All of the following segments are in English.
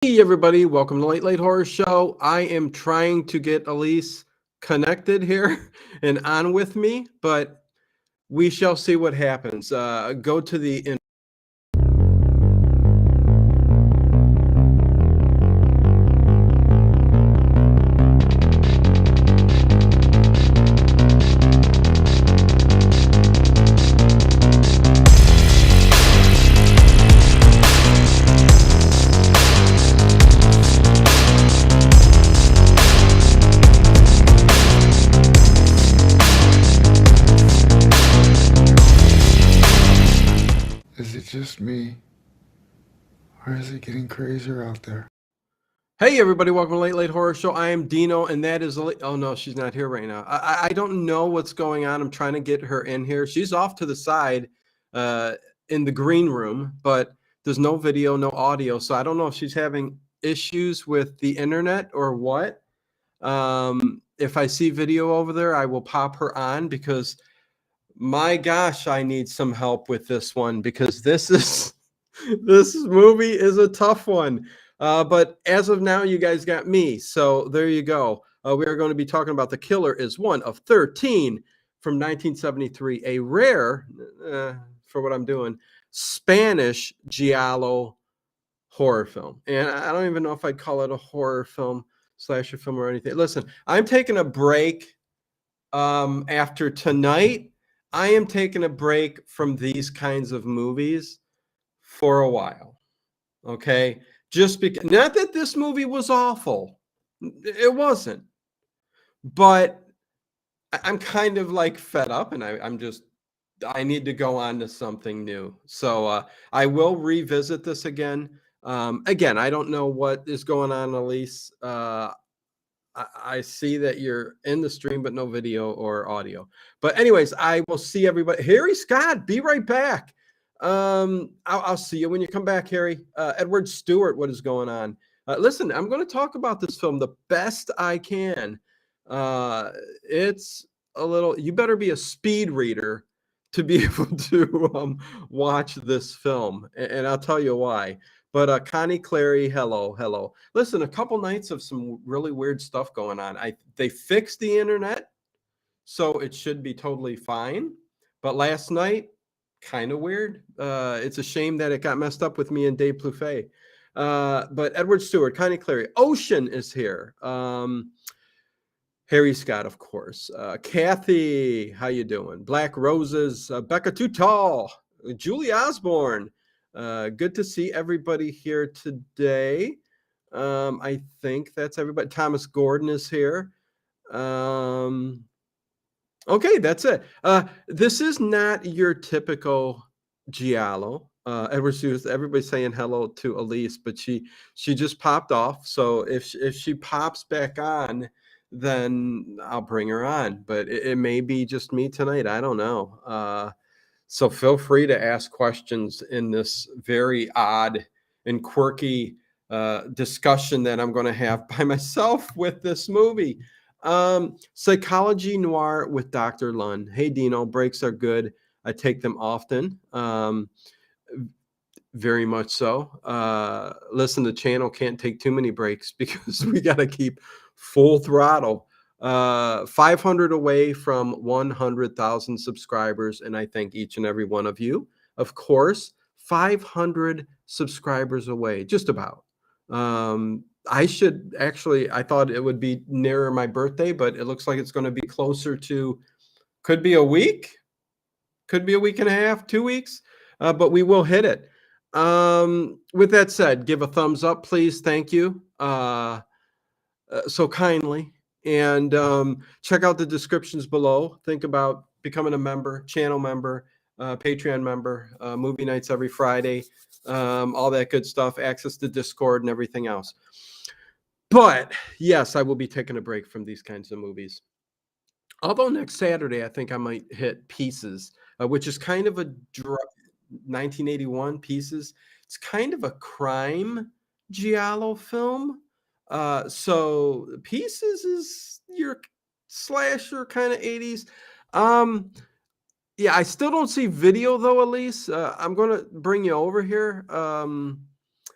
Hey everybody, welcome to Late Horror Show. I am trying to get Aleece connected here and on with me, but we shall see what happens. Go to the Is it just me? Or is it getting crazier out there? Hey everybody, welcome to Late Horror Show. I am Dino, and that is oh no, she's not here right now. I don't know what's going on. I'm trying to get her in here. She's off to the side, uh, in the green room, but there's no video, no audio, so I don't know if she's having issues with the internet or what. If I see video over there, I will pop her on because my gosh, I need some help with this one because this is this movie is a tough one. But as of now, you guys got me. So there you go. We are going to be talking about The Killer is One of 13 from 1973, a rare, for what I'm doing, Spanish Giallo horror film. And I don't even know if I'd call it a horror film, slasher film, or anything. Listen, I'm taking a break after tonight. I am taking a break from these kinds of movies for a while. Okay. Just because, not that this movie was awful, it wasn't, but I'm kind of like fed up and I need to go on to something new. So I will revisit this again. Again, I don't know what is going on, Aleece. I see that you're in the stream, but no video or audio. But anyways, I will see everybody. Harry Scott, be right back. I'll see you when you come back, Harry. Edward Stewart, what is going on? Listen, I'm going to talk about this film the best I can. It's a little. You better be a speed reader to be able to watch this film, and I'll tell you why. But Connie Clary, hello. Listen, a couple nights of some really weird stuff going on. They fixed the internet, so it should be totally fine. But last night, kind of weird. It's a shame that it got messed up with me and Dave Plouffe. But Edward Stewart, Connie Clary, Ocean is here. Harry Scott, of course. Kathy, how you doing? Black Roses, Becca Too Tall, Julie Osborne. Good to see everybody here today. I think that's everybody. Thomas Gordon is here. Okay, that's it. This is not your typical Giallo. Edward Stewart, everybody's saying hello to Aleece, but she just popped off. So if she pops back on, then I'll bring her on. But it may be just me tonight. I don't know. So feel free to ask questions in this very odd and quirky discussion that I'm going to have by myself with this movie. Psychology Noir with Dr. Lund. Hey, Dino, breaks are good. I take them often. Very much so. Listen, the channel can't take too many breaks because we got to keep full throttle. 500 away from 100,000 subscribers, and I thank each and every one of you. Of course, 500 subscribers away, just about. I should actually, I thought it would be nearer my birthday, but it looks like it's going to be closer to, could be a week, could be a week and a half, 2 weeks, but we will hit it. With that said, give a thumbs up, please. Thank you. So kindly. And check out the descriptions below. Think about becoming a member, channel member, Patreon member, movie nights every Friday, all that good stuff, access to Discord and everything else. But yes, I will be taking a break from these kinds of movies. Although next Saturday, I think I might hit Pieces, which is kind of a 1981 Pieces. It's kind of a crime giallo film. So Pieces is your slasher kind of 80s. Yeah, I still don't see video though, Aleece. I'm going to bring you over here.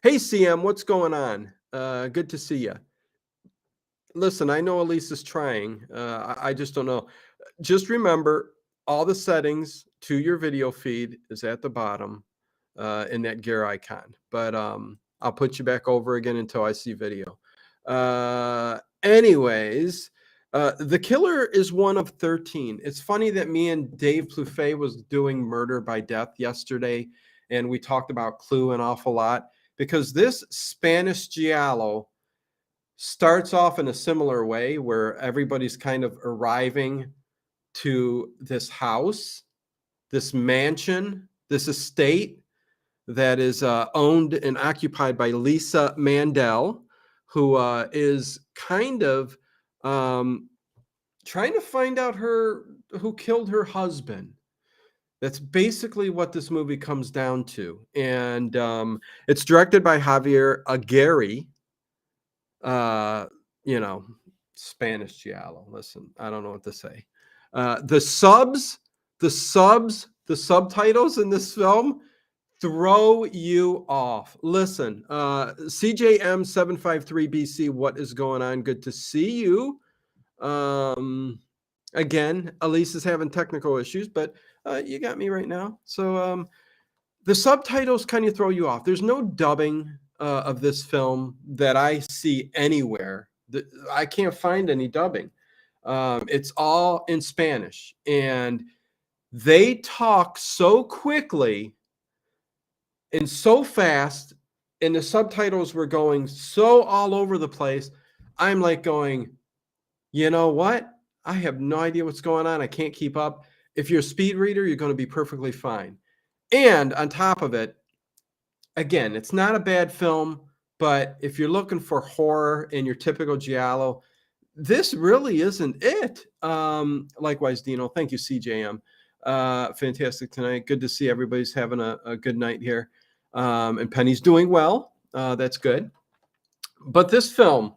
Hey, CM, what's going on? Good to see you. Listen, I know Elise is trying. I just don't know. Just remember, all the settings to your video feed is at the bottom in that gear icon. But I'll put you back over again until I see video. Anyways, The Killer is one of 13. It's funny that me and Dave Plouffe was doing Murder by Death yesterday, and we talked about Clue an awful lot because this Spanish Giallo starts off in a similar way where everybody's kind of arriving to this house, this mansion, this estate that is owned and occupied by Lisa Mandel, who is kind of trying to find out who killed her husband. That's basically what this movie comes down to. And it's directed by Javier Aguirre, uh, you know, Spanish Giallo. Listen, I don't know what to say. The subtitles in this film throw you off. Listen, CJM753BC, what is going on? Good to see you. Again, Elise is having technical issues, but you got me right now. So the subtitles kind of throw you off. There's no dubbing of this film that I see anywhere. I can't find any dubbing. It's all in Spanish, and they talk so quickly and so fast, and the subtitles were going so all over the place. I'm like going, you know what? I have no idea what's going on. I can't keep up. If you're a speed reader, you're going to be perfectly fine. And on top of it, again, it's not a bad film, but if you're looking for horror in your typical Giallo, this really isn't it. Likewise, Dino. Thank you, CJM. Fantastic tonight. Good to see everybody's having a good night here. And Penny's doing well. That's good. But this film,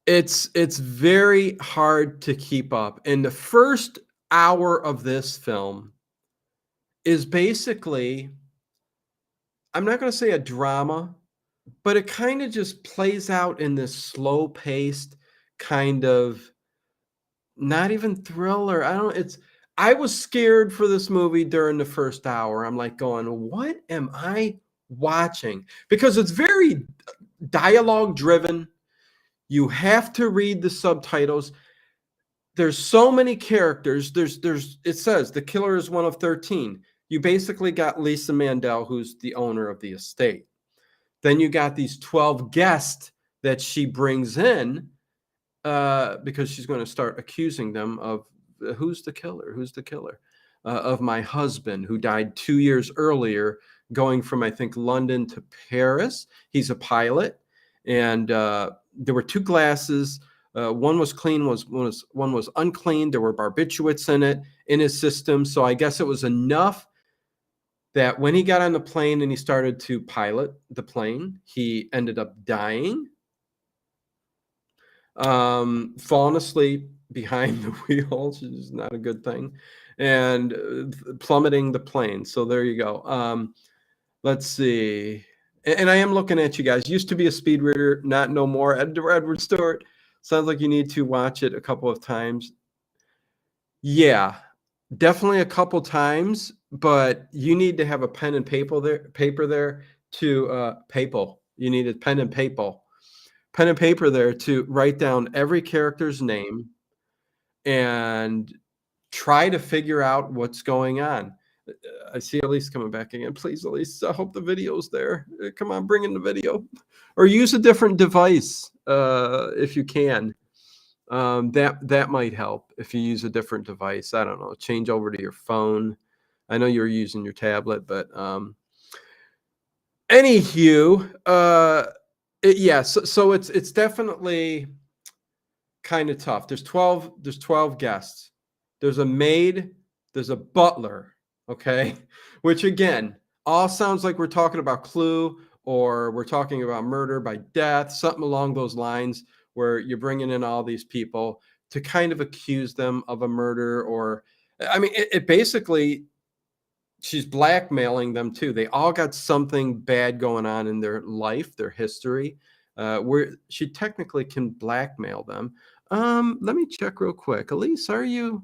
it's very hard to keep up. And the first hour of this film is basically, I'm not going to say a drama, but it kind of just plays out in this slow-paced kind of, not even thriller. I was scared for this movie during the first hour. I'm like going, what am I watching? Because it's very dialogue driven. You have to read the subtitles. There's so many characters. It says the killer is one of 13. You basically got Lisa Mandel, who's the owner of the estate. Then you got these 12 guests that she brings in because she's going to start accusing them of who's the killer? Who's the killer? Of my husband who died 2 years earlier, going from, I think, London to Paris. He's a pilot. And there were two glasses. One was clean, one was unclean. There were barbiturates in his system. So I guess it was enough that when he got on the plane and he started to pilot the plane, he ended up dying, falling asleep behind the wheel, which is not a good thing, and plummeting the plane. So there you go. Let's see. And I am looking at you guys. Used to be a speed reader, not no more. Edward Stewart, sounds like you need to watch it a couple of times. Yeah, definitely a couple times, but you need to have a pen and paper there to papal. You need a pen and paper there to write down every character's name and try to figure out what's going on. I see Elise coming back again. Please, Elise, I hope the video's there. Come on, bring in the video. Or use a different device if you can. That might help if you use a different device. I don't know. Change over to your phone. I know you're using your tablet, but anywho, yeah. So it's definitely kind of tough. There's 12 guests. There's a maid. There's a butler. Okay, which again, all sounds like we're talking about Clue or we're talking about Murder by Death, something along those lines, where you're bringing in all these people to kind of accuse them of a murder. Or, I mean, it basically, she's blackmailing them too. They all got something bad going on in their life, their history, where she technically can blackmail them. Let me check real quick. Aleece,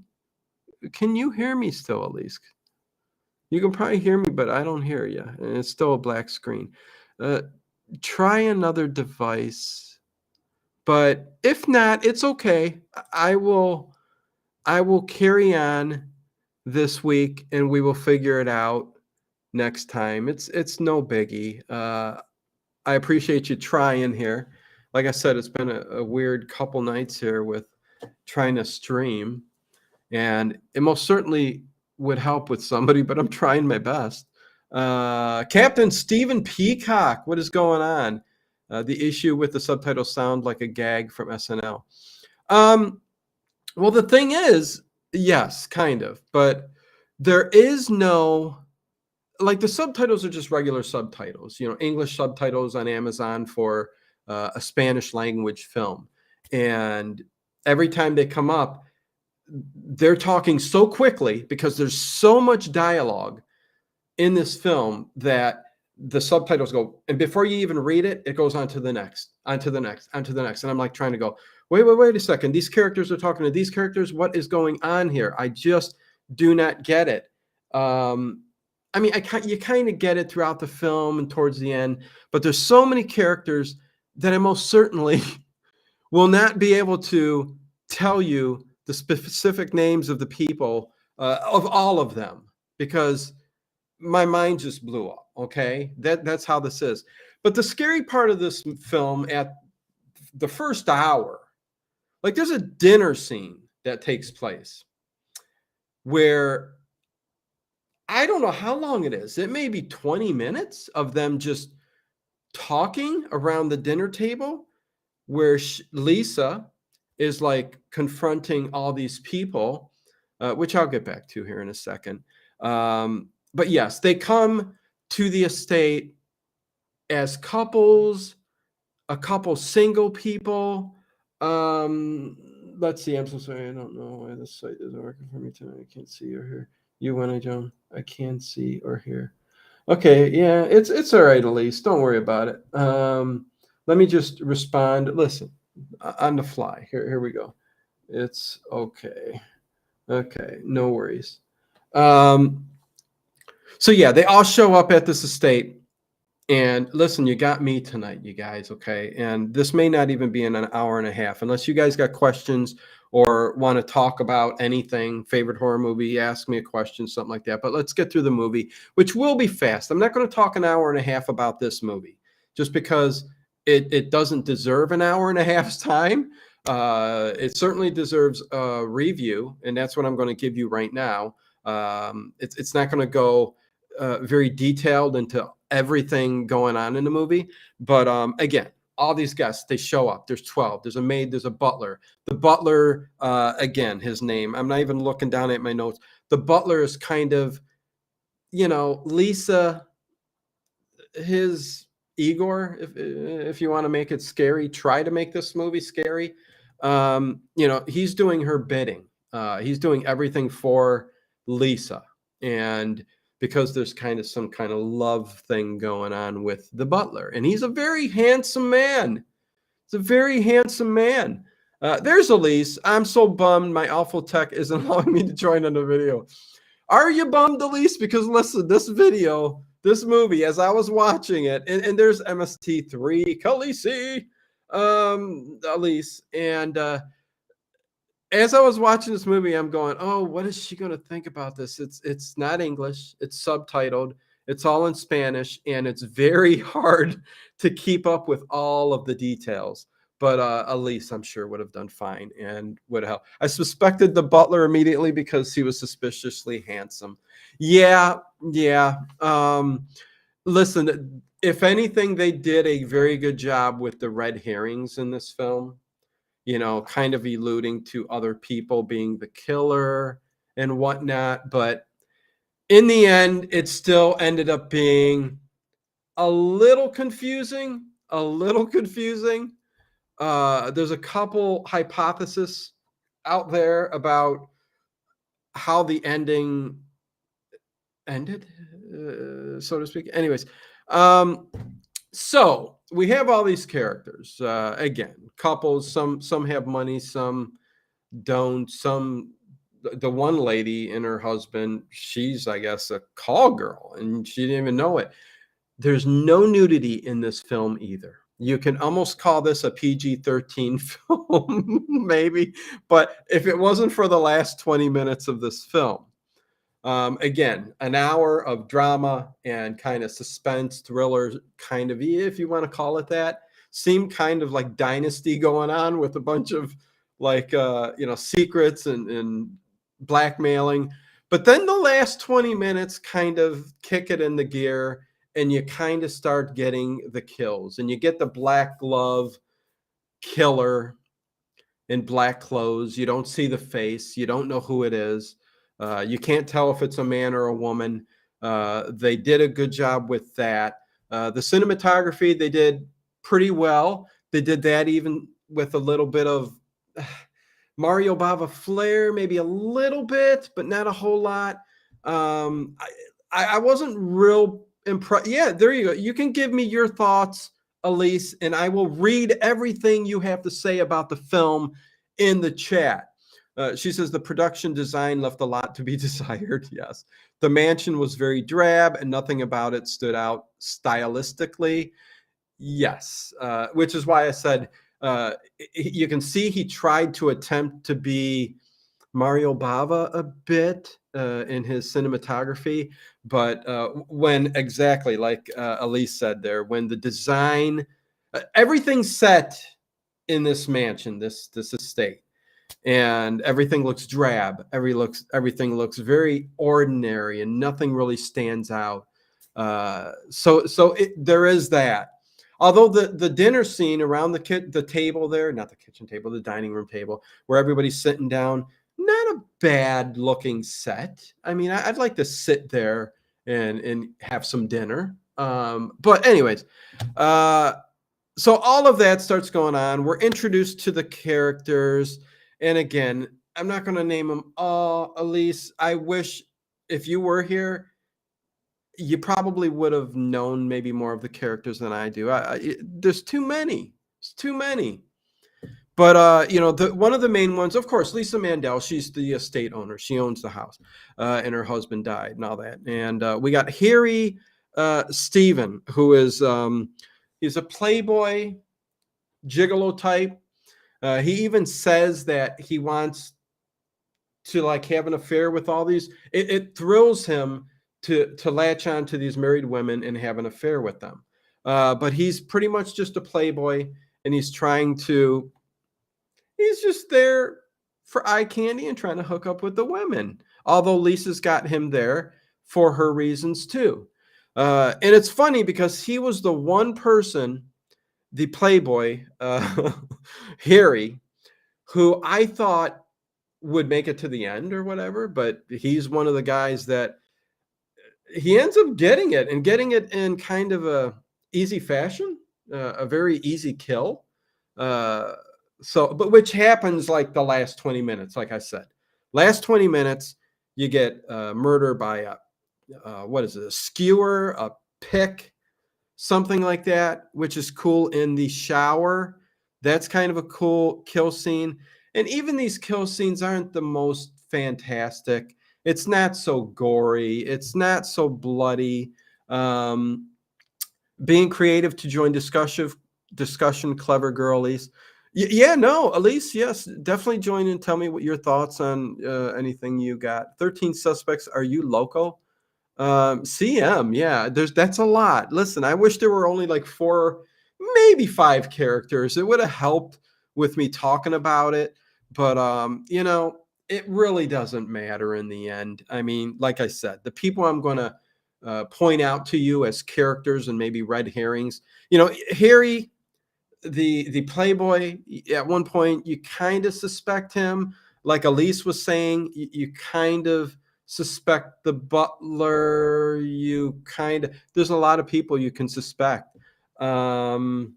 can you hear me still, Aleece? You can probably hear me, but I don't hear you. And it's still a black screen. Uh, Try another device. But if not, it's okay. I will carry on this week and we will figure it out next time. It's no biggie. I appreciate you trying here. Like I said, it's been a weird couple nights here with trying to stream, and it most certainly would help with somebody, but I'm trying my best. Captain Stephen Peacock, what is going on? The issue with the subtitles sound like a gag from SNL. Well, the thing is, yes, kind of, but there is no, like, the subtitles are just regular subtitles, English subtitles on Amazon for a Spanish language film. And every time they come up, they're talking so quickly because there's so much dialogue in this film that the subtitles go, and before you even read it, it goes on to the next, onto the next, onto the next. And I'm like trying to go, wait a second. These characters are talking to these characters. What is going on here? I just do not get it. I mean, you kind of get it throughout the film and towards the end, but there's so many characters that I most certainly will not be able to tell you the specific names of the people, of all of them, because my mind just blew up. Okay, that's how this is. But the scary part of this film, at the first hour, like, there's a dinner scene that takes place where I don't know how long it is. It may be 20 minutes of them just talking around the dinner table, where Lisa is like confronting all these people, which I'll get back to here in a second. But yes, they come to the estate as couples, a couple single people. Let's see. I'm so sorry. I don't know why this site isn't working for me tonight. I can't see or hear. You want to, Joan? I can't see or hear. Okay, yeah, it's all right, Aleece. Don't worry about it. Let me just respond. Listen, on the fly. Here we go. It's okay. Okay, no worries. So yeah, they all show up at this estate. And listen, you got me tonight, you guys, okay? And this may not even be in an hour and a half. Unless you guys got questions or want to talk about anything, favorite horror movie, ask me a question, something like that. But let's get through the movie, which will be fast. I'm not going to talk an hour and a half about this movie just because it doesn't deserve an hour and a half's time. It certainly deserves a review, and that's what I'm going to give you right now. It's not going to go very detailed into everything going on in the movie. But again, all these guests, they show up. There's 12. There's a maid. There's a butler. The butler, again, his name, I'm not even looking down at my notes. The butler is kind of, Lisa, his Igor, if you want to make it scary, try to make this movie scary. He's doing her bidding. He's doing everything for Lisa. And because there's kind of some kind of love thing going on with the butler. And he's a very handsome man. He's a very handsome man. There's Aleece. I'm so bummed my awful tech isn't allowing me to join on the video. Are you bummed, Aleece? Because listen, this movie, as I was watching it, and there's MST3, Khaleesi, Aleece, and as I was watching this movie, I'm going, oh, what is she going to think about this? It's not English. It's subtitled. It's all in Spanish, and it's very hard to keep up with all of the details. But Aleece, I'm sure, would have done fine and would help. I suspected the butler immediately because he was suspiciously handsome. Yeah. Listen, if anything, they did a very good job with the red herrings in this film. Kind of alluding to other people being the killer and whatnot. But in the end, it still ended up being a little confusing. There's a couple hypotheses out there about how the ending ended, so to speak. Anyways, um, so we have all these characters. Again, couples. Some have money, some don't. Some the one lady and her husband, she's I guess a call girl, and she didn't even know it. There's no nudity in this film either. You can almost call this a PG-13 film, maybe. But if it wasn't for the last 20 minutes of this film, again, an hour of drama and kind of suspense, thriller, kind of, if you want to call it that, seemed kind of like Dynasty going on with a bunch of like, secrets and blackmailing. But then the last 20 minutes kind of kick it in the gear and you kind of start getting the kills and you get the black glove killer in black clothes. You don't see the face. You don't know who it is. You can't tell if it's a man or a woman. They did a good job with that. The cinematography, they did pretty well. They did that even with a little bit of Mario Bava flair, maybe a little bit, but not a whole lot. I wasn't real impressed. Yeah, there you go. You can give me your thoughts, Aleece, and I will read everything you have to say about the film in the chat. She says the production design left a lot to be desired. Yes. The mansion was very drab and nothing about it stood out stylistically. Yes. Which is why I said you can see he tried to attempt to be Mario Bava a bit in his cinematography, but when exactly like Aleece said there, when the design, everything's set in this mansion, this estate, and everything looks drab. Everything looks very ordinary, and nothing really stands out. There is that. Although the dinner scene around the table there, not the kitchen table, the dining room table, where everybody's sitting down, not a bad looking set. I mean, I'd like to sit there and have some dinner. But anyways, uh, so all of that starts going on. We're introduced to the characters, and again, I'm not going to name them all. Aleece, I wish if you were here, you probably would have known maybe more of the characters than I do. There's too many. It's too many. But one of the main ones, of course, Lisa Mandel. She's the estate owner. She owns the house, and her husband died and all that. And we got Harry Stephen, who is he's a playboy gigolo type. He even says that he wants to like have an affair with all these. It thrills him to latch on to these married women and have an affair with them. But he's pretty much just a playboy, and he's just there for eye candy and trying to hook up with the women. Although Lisa's got him there for her reasons too. And it's funny because he was the one person, the playboy, Harry, who I thought would make it to the end or whatever, but he's one of the guys that he ends up getting it and getting it in kind of a easy fashion, a very easy kill. But which happens like the last 20 minutes, like I said. Last 20 minutes, you get murder by what is it, a skewer, a pick, something like that, which is cool in the shower. That's kind of a cool kill scene. And even these kill scenes aren't the most fantastic. It's not so gory. It's not so bloody. Being creative to join discussion, clever girl, Aleece. Yeah, no, Aleece, yes, definitely join in. Tell me what your thoughts on anything you got. 13 suspects. Are you loco? CM, yeah, that's a lot. Listen, I wish there were only like 4, maybe 5 characters. It would have helped with me talking about it, but it really doesn't matter in the end. I mean, like I said, the people I'm going to point out to you as characters and maybe red herrings, Harry, the playboy, at one point you kind of suspect him, like Aleece was saying, you kind of suspect the butler, there's a lot of people you can suspect. Aleece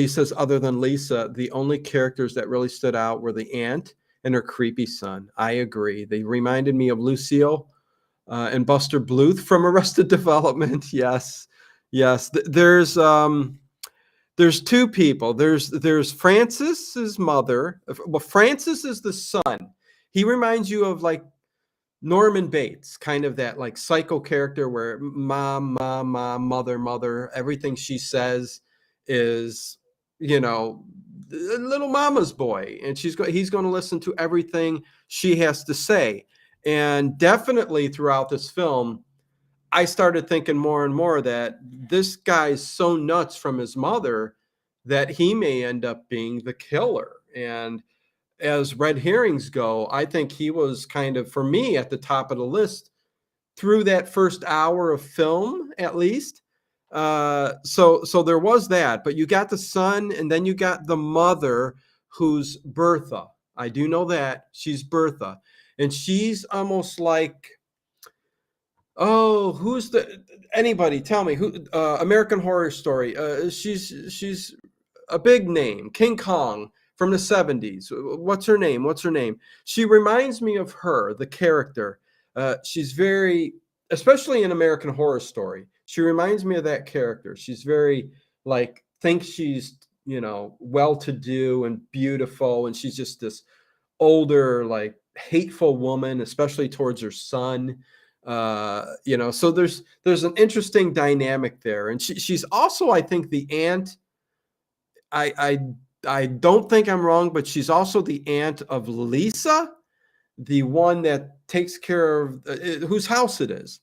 says, other than Lisa, the only characters that really stood out were the aunt and her creepy son. I agree. They reminded me of Lucille and Buster Bluth from Arrested Development. Yes, yes. There's two people. There's Francis's mother. Well, Francis is the son. He reminds you of like Norman Bates, kind of that like psycho character where mom, mom, mom, mother, mother, everything she says is, you know, little mama's boy, and he's going to listen to everything she has to say. And definitely throughout this film, I started thinking more and more that this guy's so nuts from his mother that he may end up being the killer. And as red herrings go, I think he was kind of, for me, at the top of the list through that first hour of film, at least. So there was that, but you got the son, and then you got the mother, who's Bertha. I do know that she's Bertha, and she's almost like, oh, who's the anybody? Tell me who? American Horror Story. She's a big name, King Kong from the 70s. What's her name? What's her name? She reminds me of her, the character. She's very, especially in American Horror Story, she reminds me of that character. She's very like, thinks she's, well to do and beautiful, and she's just this older, like hateful woman, especially towards her son. So there's an interesting dynamic there, and she's also, I think, the aunt. I I I don't think I'm wrong, but she's also the aunt of Lisa, the one that takes care of whose house it is.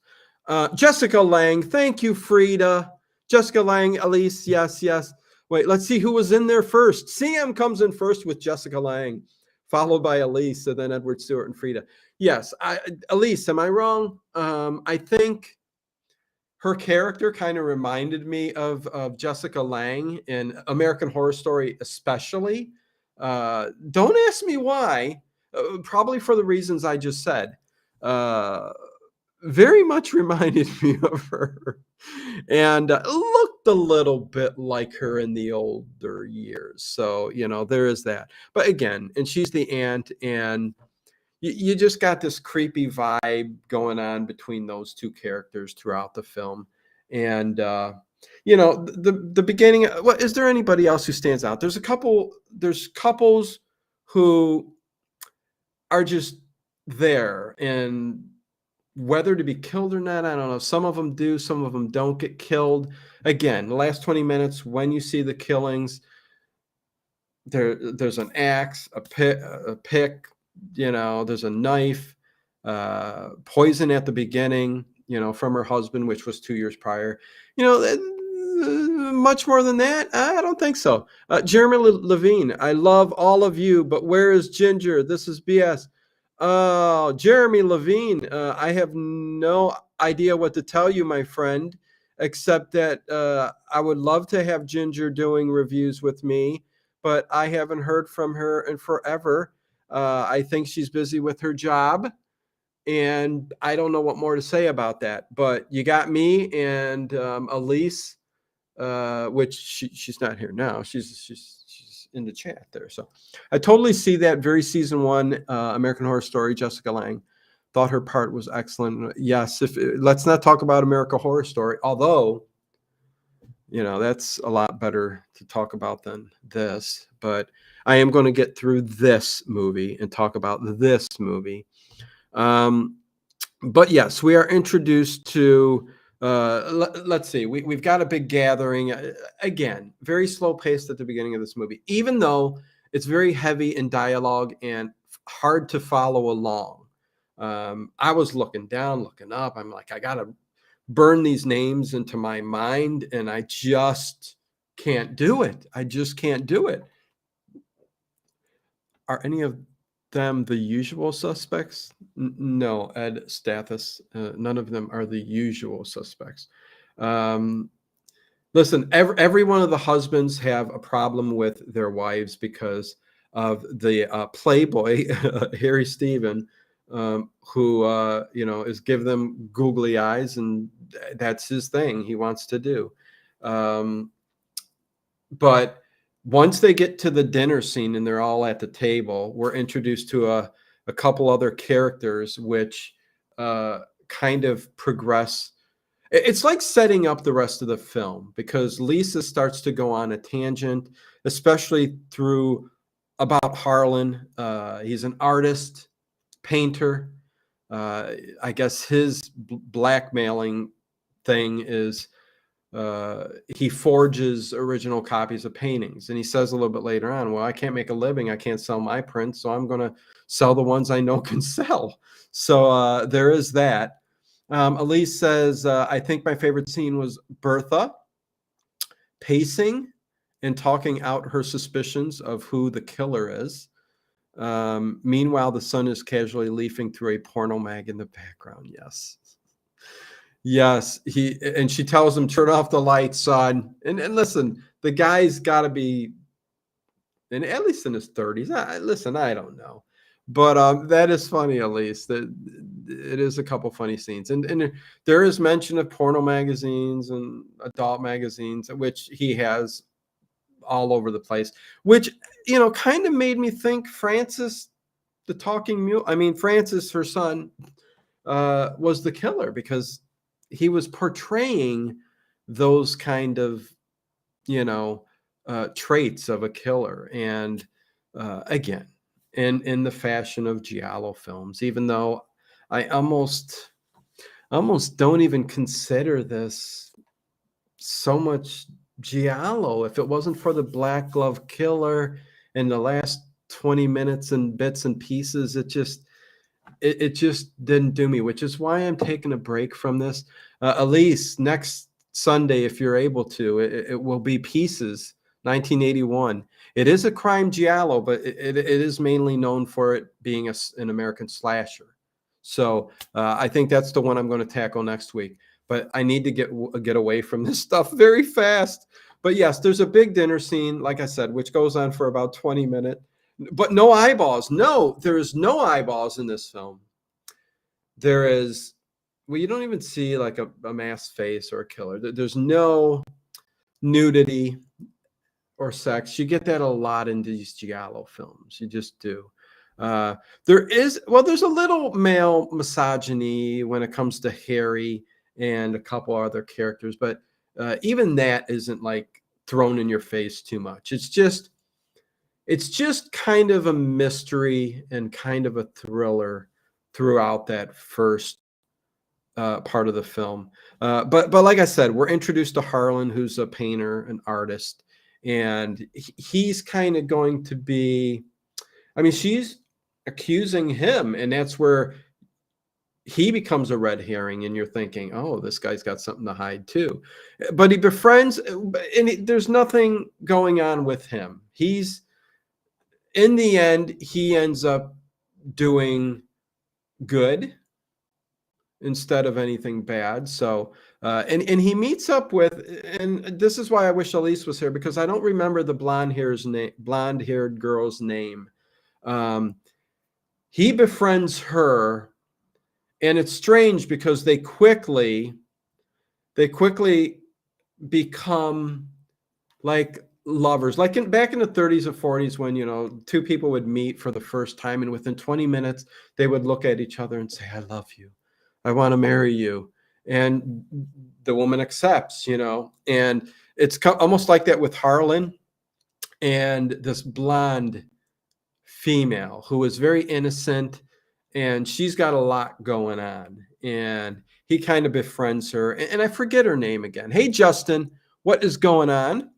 Jessica Lang, thank you, Frida. Jessica Lang, Elise, yes, yes. Wait, let's see who was in there first. CM comes in first with Jessica Lang, followed by Elise, and then Edward Stewart and Frida. Yes, Elise, am I wrong? I think her character kind of reminded me of Jessica Lang in American Horror Story, especially. Don't ask me why. Probably for the reasons I just said. Uh, Very much reminded me of her, and looked a little bit like her in the older years. So there is that. But again, and she's the aunt, and you just got this creepy vibe going on between those two characters throughout the film. And the beginning, what is there anybody else who stands out? There's couples who are just there, and whether to be killed or not, I don't know. Some of them do, some of them don't get killed. Again, the last 20 minutes, when you see the killings, there's an axe, a pick, there's a knife, poison at the beginning, from her husband, which was 2 years prior. Much more than that, I don't think so. Jeremy Levine, I love all of you, but where is Ginger? This is BS. Oh, Jeremy Levine, I have no idea what to tell you, my friend, except that I would love to have Ginger doing reviews with me, but I haven't heard from her in forever. I think she's busy with her job, and I don't know what more to say about that. But you got me and Elise, which she's not here now. She's in the chat there. So I totally see that. Very season one, American Horror Story, Jessica Lange. Thought her part was excellent. Yes, let's not talk about American Horror Story, although that's a lot better to talk about than this. But I am going to get through this movie and talk about this movie. But yes, we are introduced to. Let's see. We've got a big gathering. Again, very slow paced at the beginning of this movie, even though it's very heavy in dialogue and hard to follow along. I was looking down, looking up. I'm like, I gotta burn these names into my mind, and I just can't do it. I just can't do it. Are any of them the usual suspects? No, Ed Stathis. None of them are the usual suspects. Listen, every one of the husbands have a problem with their wives because of the playboy, Harry Stephen, who is give them googly eyes, and that's his thing. He wants to do. But once they get to the dinner scene and they're all at the table, we're introduced to a couple other characters, which kind of progress. It's like setting up the rest of the film because Lisa starts to go on a tangent, especially through about Harlan. He's an artist, painter. I guess his blackmailing thing is he forges original copies of paintings. And he says a little bit later on, well, I can't make a living. I can't sell my prints. So I'm going to sell the ones I know can sell. So there is that. Aleece says, I think my favorite scene was Bertha pacing and talking out her suspicions of who the killer is. Meanwhile, the sun is casually leafing through a porno mag in the background. Yes. Yes, and she tells him, turn off the lights, son. And listen, the guy's got to be, and at least in his 30s. Listen, I don't know, but that is funny. At least that it is a couple funny scenes, and there is mention of porno magazines and adult magazines, which he has all over the place. Which kind of made me think Francis, the talking mule. I mean, Francis, her son, was the killer because he was portraying those kind of traits of a killer. And again, in the fashion of Giallo films, even though I almost don't even consider this so much Giallo. If it wasn't for the black glove killer in the last 20 minutes and bits and pieces, it just didn't do me, which is why I'm taking a break from this. Aleece, next Sunday, if you're able to, it will be Pieces, 1981. It is a crime giallo, but it is mainly known for it being an American slasher. So I think that's the one I'm going to tackle next week. But I need to get away from this stuff very fast. But yes, there's a big dinner scene, like I said, which goes on for about 20 minutes. But no eyeballs. No, there is no eyeballs in this film. There is, well, you don't even see like a masked face or a killer. There's no nudity or sex. You get that a lot in these Giallo films. You just do. There's a little male misogyny when it comes to Harry and a couple other characters, but even that isn't like thrown in your face too much. It's just kind of a mystery and kind of a thriller throughout that first part of the film. But like I said, we're introduced to Harlan, who's a painter, an artist, and he's kind of going to be, I mean, she's accusing him, and that's where he becomes a red herring, and you're thinking, oh, this guy's got something to hide too. But he befriends, and there's nothing going on with him. In the end, he ends up doing good instead of anything bad. So, and he meets up with, and this is why I wish Aleece was here, because I don't remember the blonde-haired girl's name. He befriends her, and it's strange because they quickly become like lovers, like back in the 30s or 40s, when two people would meet for the first time, and within 20 minutes they would look at each other and say, I love you, I want to marry you, and the woman accepts, and it's almost like that with Harlan and this blonde female who is very innocent, and she's got a lot going on, and he kind of befriends her, and I forget her name again. Hey, Justin, what is going on?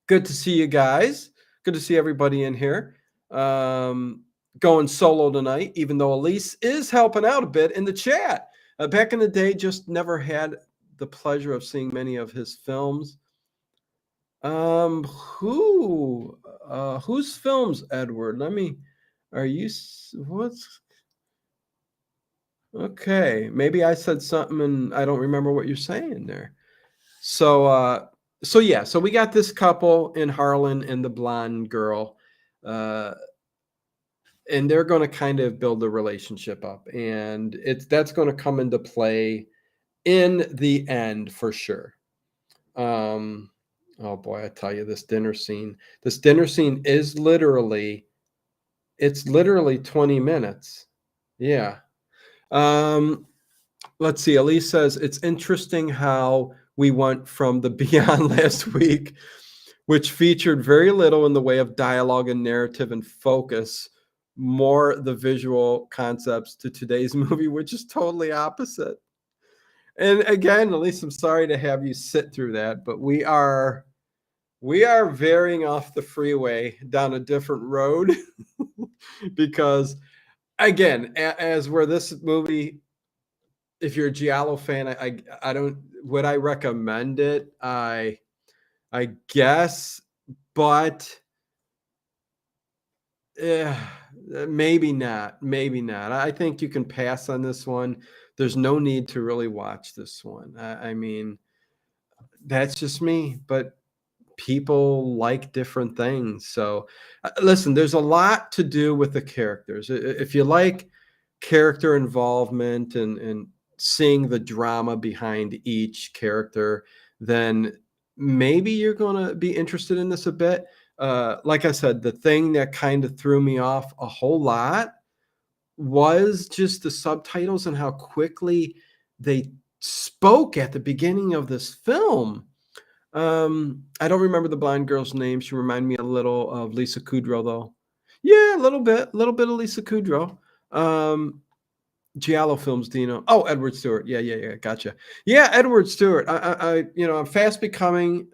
Good to see you guys. Good to see everybody in here. Going solo tonight, even though Aleece is helping out a bit in the chat. Back in the day, just never had the pleasure of seeing many of his films. Whose films, Edward? What's okay? Maybe I said something and I don't remember what you're saying there. So yeah, so we got this couple in Harlan and the blonde girl, and they're going to kind of build the relationship up, and that's going to come into play in the end for sure. Oh boy, I tell you, this dinner scene is literally 20 minutes. Yeah. Let's see. Elise says it's interesting how we went from the Beyond last week, which featured very little in the way of dialogue and narrative and focus, more the visual concepts, to today's movie, which is totally opposite. And again, Elise, I'm sorry to have you sit through that, but we are veering off the freeway down a different road because again, as where this movie, if you're a Giallo fan, I don't, would I recommend it? I guess, but yeah, maybe not. Maybe not. I think you can pass on this one. There's no need to really watch this one. I mean, that's just me, but people like different things. So, listen, there's a lot to do with the characters. If you like character involvement and seeing the drama behind each character, then maybe you're going to be interested in this a bit. Like I said, the thing that kind of threw me off a whole lot was just the subtitles and how quickly they spoke at the beginning of this film. I don't remember the blind girl's name. She reminded me a little of Lisa Kudrow, though. Yeah, a little bit of Lisa Kudrow. Um, Giallo films, Dino. Oh, Edward Stewart. Yeah, yeah, yeah. Gotcha. Yeah, Edward Stewart. I'm fast becoming.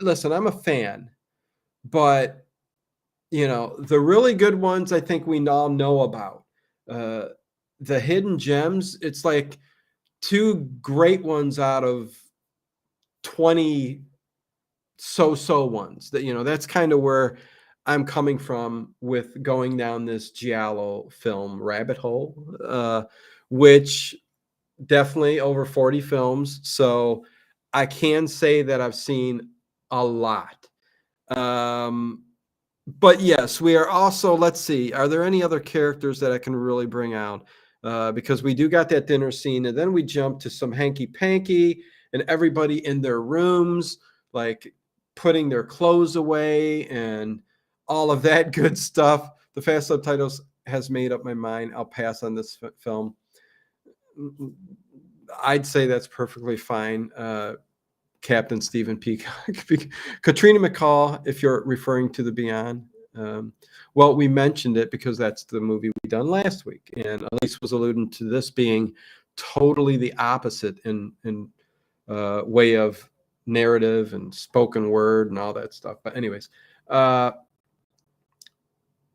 Listen, I'm a fan, but the really good ones, I think we all know about. Uh, the hidden gems. It's like two great ones out of 20 so-so ones. That's kind of where I'm coming from with going down this Giallo film rabbit hole, which definitely over 40 films. So I can say that I've seen a lot. Um, but yes, we are also, let's see, are there any other characters that I can really bring out? Because we do got that dinner scene, and then we jump to some hanky panky and everybody in their rooms, like putting their clothes away and all of that good stuff. The fast subtitles has made up my mind. I'll pass on this film. I'd say that's perfectly fine. Captain Stephen Peacock, Katrina McCall, if you're referring to the Beyond. Well, we mentioned it because that's the movie we done last week, and Elise was alluding to this being totally the opposite in way of narrative and spoken word and all that stuff. But anyways,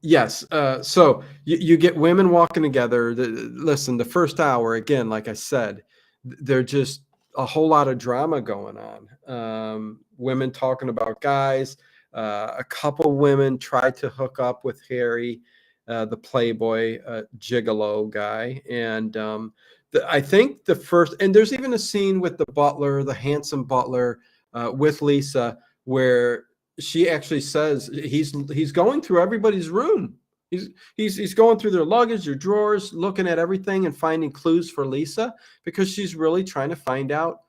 yes. So you get women walking together. Listen, the first hour, again, like I said, they're just a whole lot of drama going on. Women talking about guys. A couple women tried to hook up with Harry, the Playboy gigolo guy. And I think the first, and there's even a scene with the butler, the handsome butler, with Lisa, where she actually says he's going through everybody's room. He's going through their luggage, their drawers, looking at everything and finding clues for Lisa because she's really trying to find out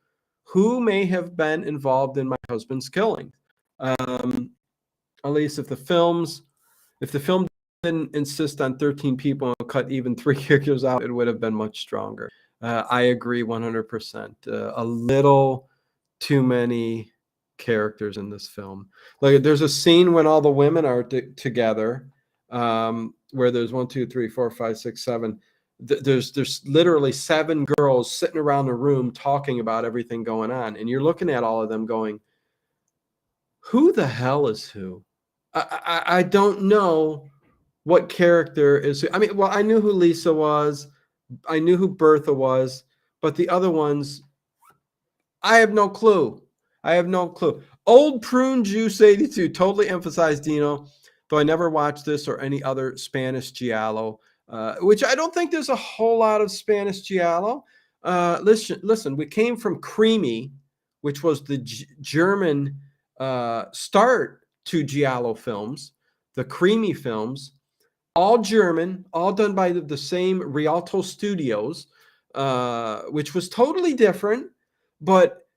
who may have been involved in my husband's killing. At least if the film didn't insist on 13 people and cut even 3 characters out, it would have been much stronger. I agree 100%. A little too many characters in this film. Like there's a scene when all the women are together, where there's 1, 2, 3, 4, 5, 6, 7. There's literally 7 girls sitting around the room talking about everything going on, and you're looking at all of them going, "Who the hell is who?" I don't know what character is who. I mean, well, I knew who Lisa was, I knew who Bertha was, but the other ones, I have no clue. I have no clue. Old Prune Juice 82 totally emphasized Dino, though I never watched this or any other Spanish Giallo, which I don't think there's a whole lot of Spanish Giallo. Listen, we came from Creamy, which was the German start to Giallo films, the Creamy films, all German, all done by the same Rialto Studios, which was totally different, but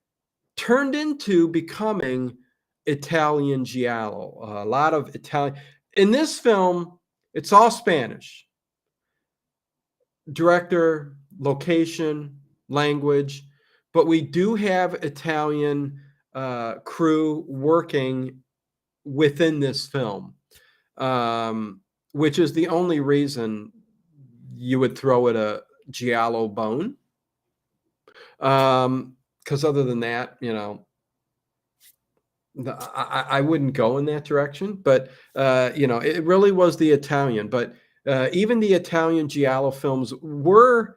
turned into becoming Italian Giallo. A lot of Italian. In this film, it's all Spanish. Director location, language, but we do have Italian crew working within this film, which is the only reason you would throw it a Giallo bone. Because other than that, you know, I wouldn't go in that direction. But you know, it really was the Italian. But even the Italian Giallo films were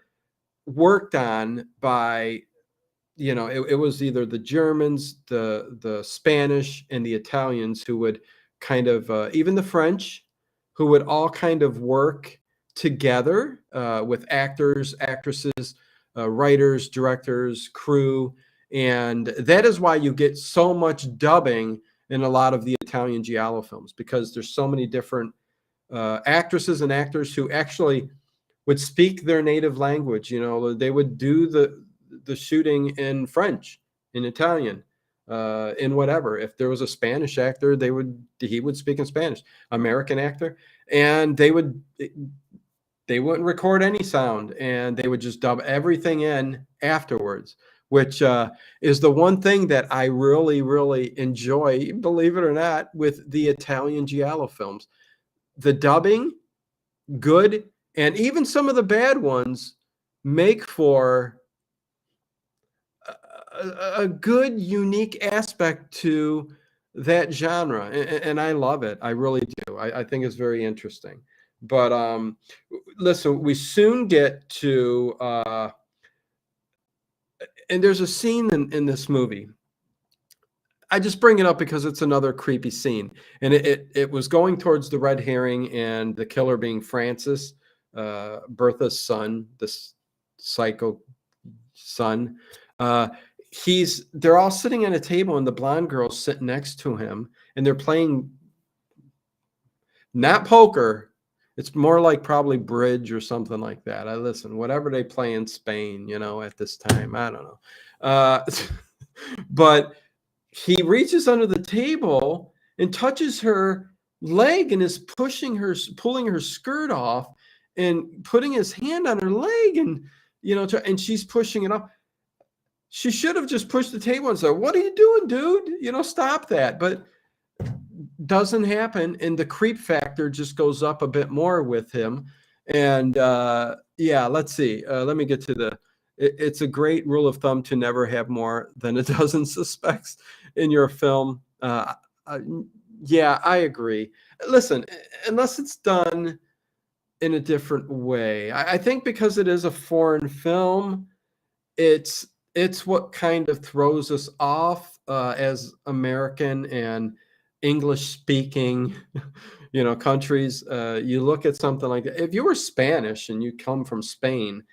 worked on by, you know, it was either the Germans, the Spanish, and the Italians who would kind of even the French, who would all kind of work together with actors, actresses, writers, directors, crew, and that is why you get so much dubbing in a lot of the Italian Giallo films, because there's so many different actresses and actors who actually would speak their native language. You know, they would do the shooting in French, in Italian, in whatever. If there was a Spanish actor, he would speak in Spanish. American actor, and they wouldn't record any sound, and they would just dub everything in afterwards, which is the one thing that I really, really enjoy, believe it or not, with the Italian Giallo films. The dubbing, good, and even some of the bad ones make for a good, unique aspect to that genre, and I love it. I really do. I think it's very interesting. But listen, we soon get to, and there's a scene in this movie. I just bring it up because it's another creepy scene, and it was going towards the red herring and the killer being Francis, Bertha's son, this psycho son. They're all sitting at a table, and the blonde girl's sitting next to him, and they're playing not poker. It's more like probably bridge or something like that. Listen, whatever they play in Spain, you know, at this time, I don't know. But he reaches under the table and touches her leg and is pulling her skirt off and putting his hand on her leg, and you know, and she's pushing it off. She should have just pushed the table and said, "What are you doing, dude? You know, stop that." But doesn't happen, and the creep factor just goes up a bit more with him. And yeah, let's see. Let me get to it's a great rule of thumb to never have more than a dozen suspects in your film. Yeah, I agree. Listen, unless it's done in a different way, I think because it is a foreign film, it's what kind of throws us off as American and English speaking, you know, countries. You look at something like that. If you were Spanish and you come from Spain,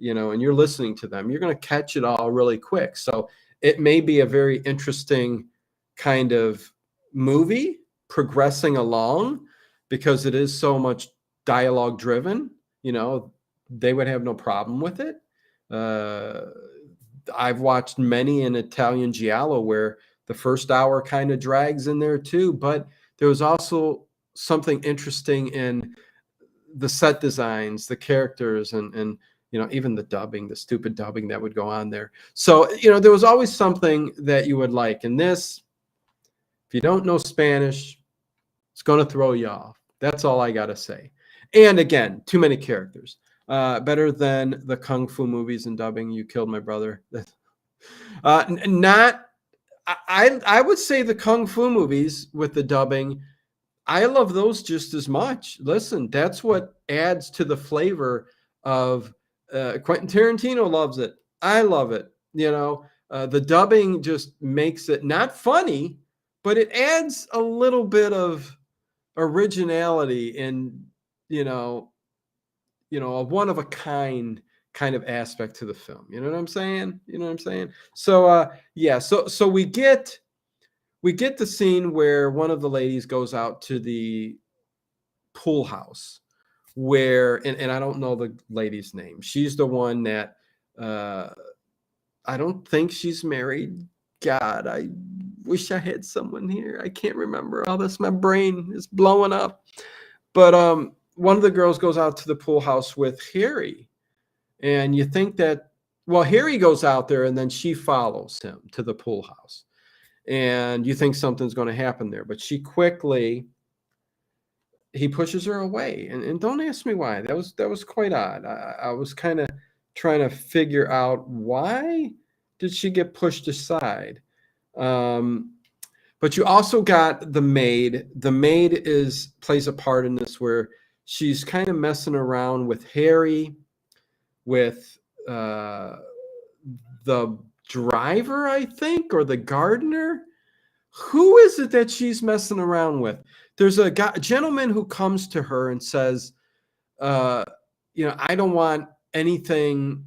you know, and you're listening to them, you're going to catch it all really quick. So it may be a very interesting kind of movie progressing along because it is so much dialogue driven. You know, they would have no problem with it. I've watched many in Italian Giallo where the first hour kind of drags in there too, but there was also something interesting in the set designs, the characters, and you know, even the dubbing, the stupid dubbing that would go on there. So, you know, there was always something that you would like. In this, if you don't know Spanish, it's going to throw you off. That's all I got to say. And again, too many characters. Better than the Kung Fu movies and dubbing. You Killed My Brother. Not, I would say the Kung Fu movies with the dubbing, I love those just as much. Listen, that's what adds to the flavor of Quentin Tarantino loves it. I love it. You know, the dubbing just makes it not funny, but it adds a little bit of originality and, you know, a one of a kind of aspect to the film. You know what I'm saying? You know what I'm saying? So yeah, so we get the scene where one of the ladies goes out to the pool house where, and I don't know the lady's name. She's the one that I don't think she's married. God, I wish I had someone here. I can't remember all this. My brain is blowing up. But one of the girls goes out to the pool house with Harry, And you think that, well, Harry goes out there and then she follows him to the pool house. And you think something's going to happen there. But he pushes her away. And don't ask me why. That was quite odd. I was kind of trying to figure out, why did she get pushed aside? But you also got the maid. The maid plays a part in this, where she's kind of messing around with Harry, with the driver, I think, or the gardener. Who is it that she's messing around with? There's a gentleman who comes to her and says, I don't want anything.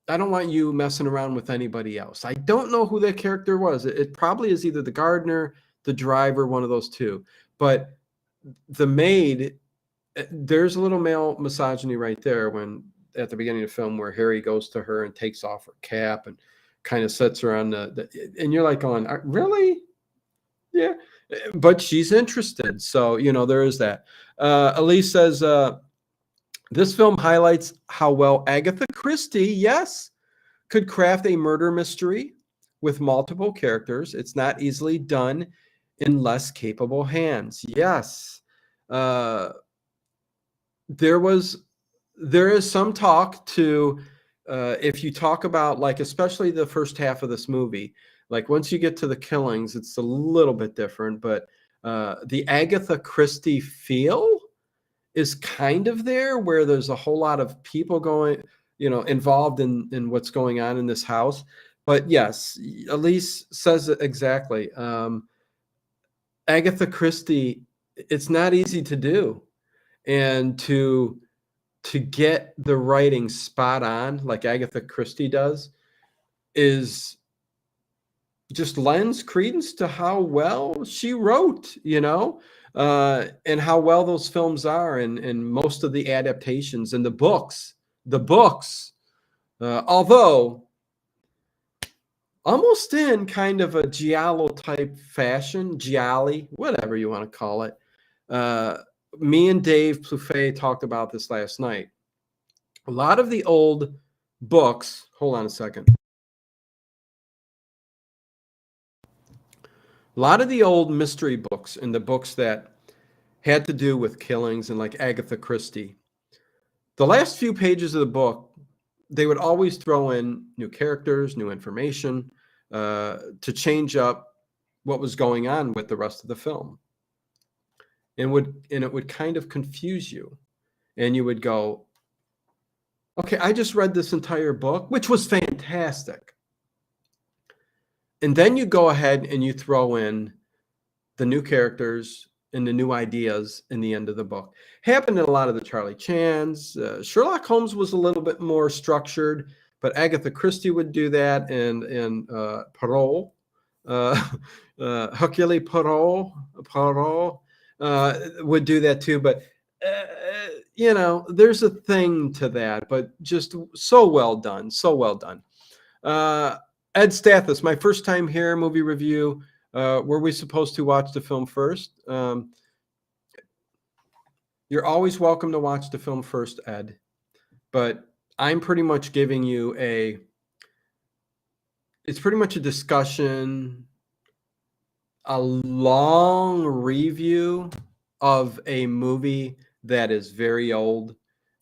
I don't want you messing around with anybody else. I don't know who that character was. It probably is either the gardener, the driver, one of those two. But the maid, there's a little male misogyny right there, when at the beginning of the film, where Harry goes to her and takes off her cap and kind of sets her on and you're like going, really? Yeah. But she's interested. So, there is that. Aleece says, this film highlights how well Agatha Christie, yes, could craft a murder mystery with multiple characters. It's not easily done in less capable hands. Yes. There is some talk to, if you talk about, like, especially the first half of this movie, like once you get to the killings, it's a little bit different, but the Agatha Christie feel is kind of there, where there's a whole lot of people involved in what's going on in this house. But yes, Aleece says it exactly. Agatha Christie, it's not easy to do, and to get the writing spot on like Agatha Christie does is just lends credence to how well she wrote, and how well those films are, and most of the adaptations and the books, although almost in kind of a Giallo type fashion, Gialli, whatever you want to call it. Me and Dave Plouffe talked about this last night. A lot of the old books, hold on a second. A lot of the old mystery books and the books that had to do with killings and like Agatha Christie, the last few pages of the book, they would always throw in new characters, new information, to change up what was going on with the rest of the film. And it would kind of confuse you. And you would go, okay, I just read this entire book, which was fantastic. And then you go ahead and you throw in the new characters and the new ideas in the end of the book. Happened in a lot of the Charlie Chans. Sherlock Holmes was a little bit more structured, but Agatha Christie would do that, and Poirot, Hercule Poirot would do that too. But there's a thing to that, but just so well done, so well done. Ed Stathis, my first time here, movie review. Were we supposed to watch the film first? You're always welcome to watch the film first, Ed. But I'm pretty much giving you it's pretty much a discussion, a long review of a movie that is very old.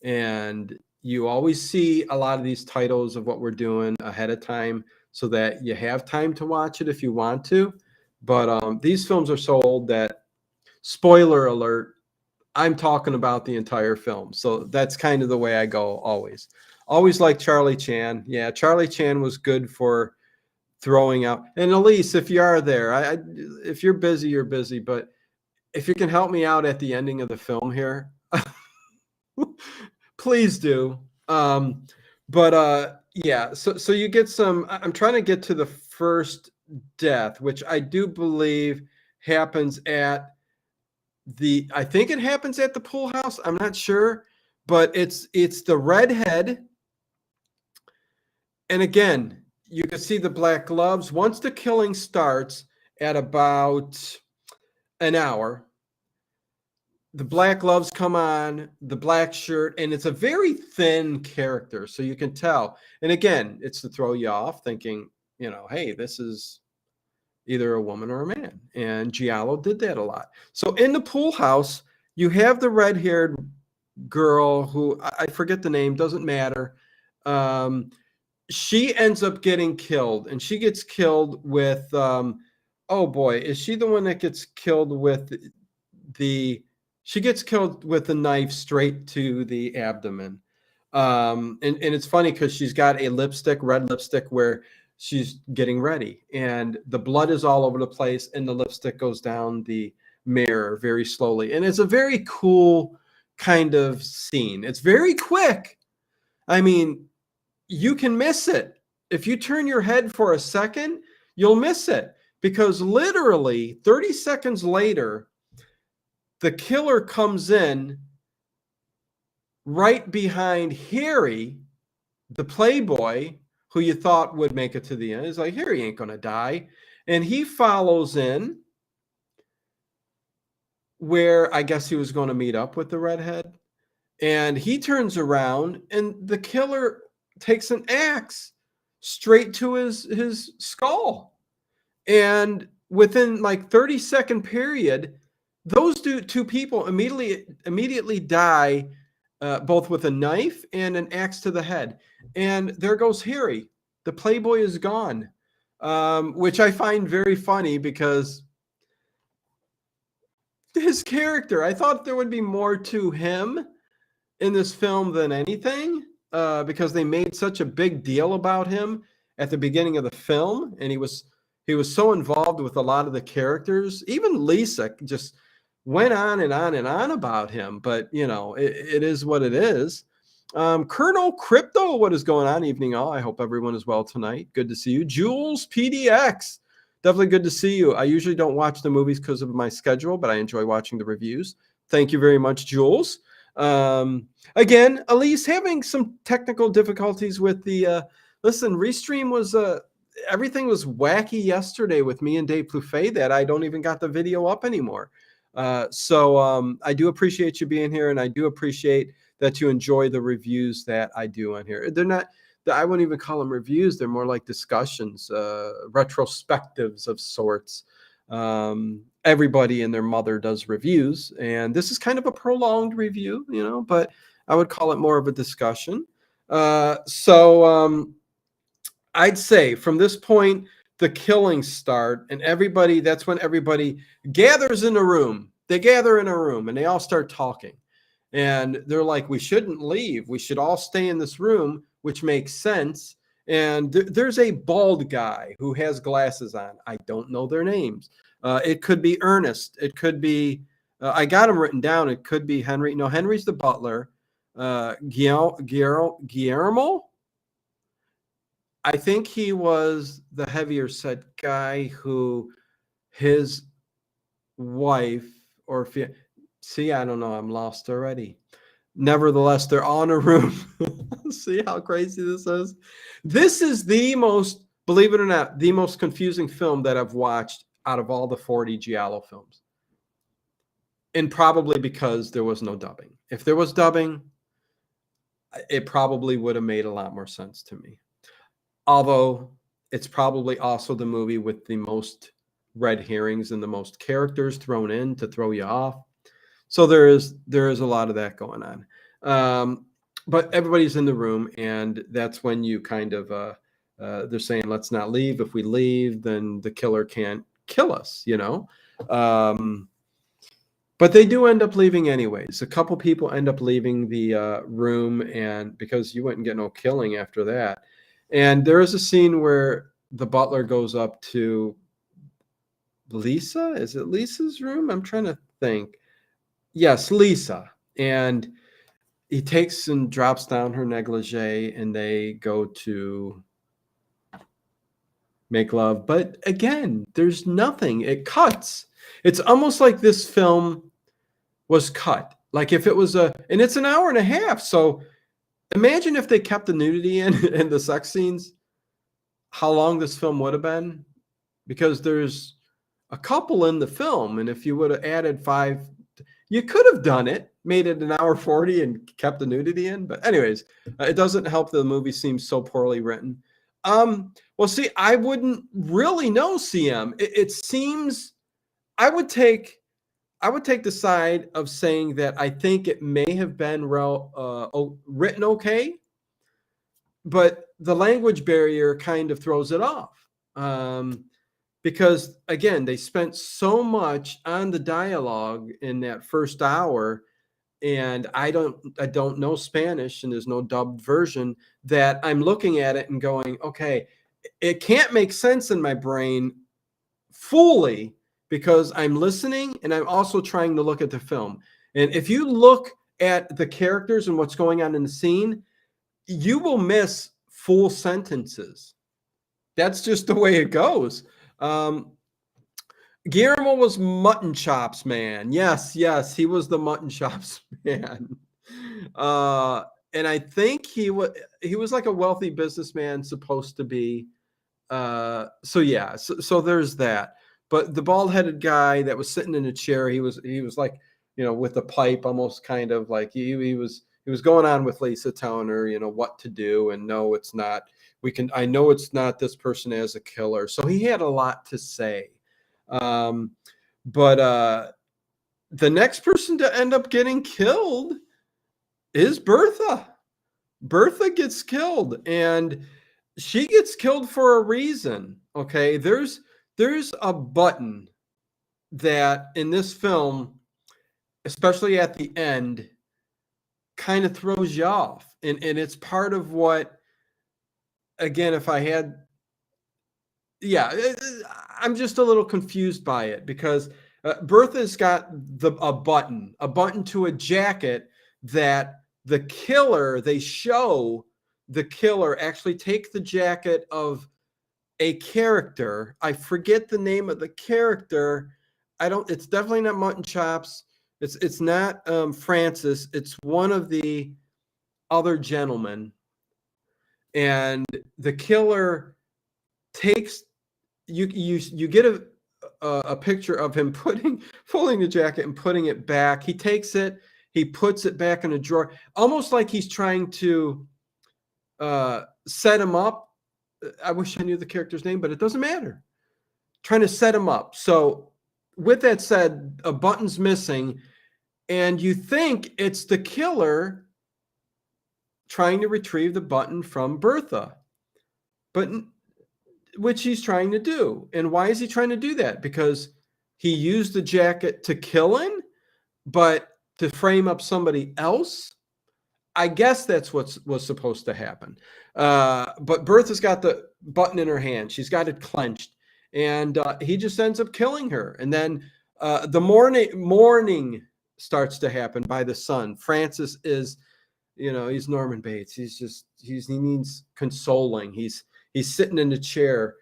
And you always see a lot of these titles of what we're doing ahead of time, so that you have time to watch it if you want to. But these films are so old that, spoiler alert, I'm talking about the entire film. So that's kind of the way I go always. Always like Charlie Chan. Yeah, Charlie Chan was good for throwing out. And Aleece, if you are there, if you're busy, you're busy. But if you can help me out at the ending of the film here, please do. Yeah, so you get some. I'm trying to get to the first death, which I do believe happens at I think it happens at the pool house. I'm not sure, but it's the redhead. And again, you can see the black gloves. Once the killing starts at about an hour, the black gloves come on, the black shirt, and it's a very thin character, so you can tell. And again, it's to throw you off, thinking, hey, this is either a woman or a man. And Giallo did that a lot. So in the pool house, you have the red-haired girl who I forget the name, doesn't matter. She ends up getting killed, and she gets killed with oh boy, is she the one that gets killed with the she gets killed with a knife straight to the abdomen. And it's funny because she's got a lipstick, red lipstick, where she's getting ready, and the blood is all over the place, and the lipstick goes down the mirror very slowly. And it's a very cool kind of scene. It's very quick. I mean, you can miss it. If you turn your head for a second, you'll miss it, because literally 30 seconds later, the killer comes in right behind Harry, the playboy, who you thought would make it to the end. He's like, Harry ain't going to die. And he follows in where I guess he was going to meet up with the redhead. And he turns around, and the killer takes an axe straight to his skull. And within like 30-second period, those two people immediately die, both with a knife and an axe to the head. And there goes Harry. The playboy is gone, which I find very funny, because his character, I thought there would be more to him in this film than anything, because they made such a big deal about him at the beginning of the film, and he was so involved with a lot of the characters. Even Lisa just went on and on and on about him, but it is what it is. Colonel Crypto, what is going on? Evening all. I hope everyone is well tonight. Good to see you. Jules PDX, definitely good to see you. I usually don't watch the movies because of my schedule, but I enjoy watching the reviews. Thank you very much, Jules. Again, Elise having some technical difficulties with the listen, Restream was everything was wacky yesterday with me and Dave Plouffe that I don't even got the video up anymore. So I do appreciate you being here, and I do appreciate that you enjoy the reviews that I do on here. They're not, I wouldn't even call them reviews. They're more like discussions, retrospectives of sorts. Everybody and their mother does reviews, and this is kind of a prolonged review, but I would call it more of a discussion. So I'd say from this point, the killings start, and that's when everybody gathers in a room. They gather in a room, and they all start talking. And they're like, we shouldn't leave. We should all stay in this room, which makes sense. And there's a bald guy who has glasses on. I don't know their names. It could be Ernest. It could be, I got them written down. It could be Henry. No, Henry's the butler. Guillermo. I think he was the heavier set guy who his wife or see, I don't know. I'm lost already. Nevertheless, they're all in a room. See how crazy this is? This is the most, believe it or not, the most confusing film that I've watched out of all the 40 Giallo films. And probably because there was no dubbing. If there was dubbing, it probably would have made a lot more sense to me. Although it's probably also the movie with the most red herrings and the most characters thrown in to throw you off. So there is a lot of that going on. But everybody's in the room, and that's when you kind of they're saying, let's not leave. If we leave, then the killer can't kill us, but they do end up leaving anyways. A couple people end up leaving the room, and because you wouldn't get no killing after that. And there is a scene where the butler goes up to Lisa. Is it Lisa's room? I'm trying to think. Yes, Lisa. And he takes and drops down her negligee, and they go to make love. But again, there's nothing. It cuts. It's almost like this film was cut. Like if it was and it's an hour and a half. So imagine if they kept the nudity in and the sex scenes, how long this film would have been. Because there's a couple in the film. And if you would have added 5, You could have done it, made it an hour 40 and kept the nudity in. But anyways, it doesn't help that the movie seems so poorly written. Well, see, I wouldn't really know, CM. It seems I would take the side of saying that I think it may have been written okay, but the language barrier kind of throws it off. Because again, they spent so much on the dialogue in that first hour, and I don't know Spanish, and there's no dubbed version, that I'm looking at it and going, okay, it can't make sense in my brain fully because I'm listening and I'm also trying to look at the film. And if you look at the characters and what's going on in the scene, you will miss full sentences. That's just the way it goes. Guillermo was mutton chops man. Yes, he was the mutton chops man. And I think he was like a wealthy businessman supposed to be. So yeah, so there's that. But the bald-headed guy that was sitting in a chair, he was like, with a pipe, almost kind of like he was going on with Lisa telling her, what to do, and no, it's not. I know it's not this person as a killer. So he had a lot to say. But the next person to end up getting killed is Bertha. Bertha gets killed, and she gets killed for a reason. Okay, there's a button that in this film, especially at the end, kind of throws you off, and it's part of what, again, if I had, yeah, I'm just a little confused by it because Bertha's got a button to a jacket that they show the killer actually take the jacket of a character. I forget the name of the character. It's definitely not Mutton Chops. It's not Francis. It's one of the other gentlemen. And the killer takes you get a picture of him pulling the jacket and putting it back. He takes it, he puts it back in a drawer, almost like he's trying to set him up. I wish I knew the character's name, but it doesn't matter. Trying to set him up. So with that said, a button's missing, and you think it's the killer trying to retrieve the button from Bertha, but which he's trying to do. And why is he trying to do that? Because he used the jacket to kill him, but to frame up somebody else. I guess that's what was supposed to happen. But Bertha's got the button in her hand. She's got it clenched. And he just ends up killing her. And then the morning starts to happen by the sun. Francis is, he's Norman Bates. He needs consoling. He's sitting in the chair,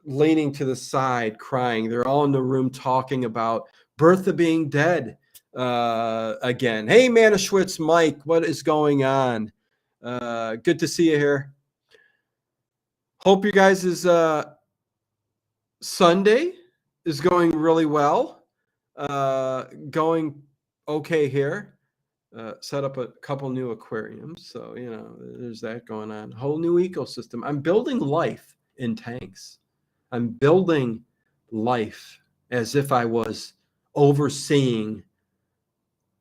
leaning to the side, crying. They're all in the room talking about Bertha being dead. Again, hey, Manischewitz, Mike, what is going on? Good to see you here. Hope you guys' Sunday is going really well. Going okay here. Set up a couple new aquariums, so there's that going on. Whole new ecosystem. I'm building life in tanks. I'm building life as if I was overseeing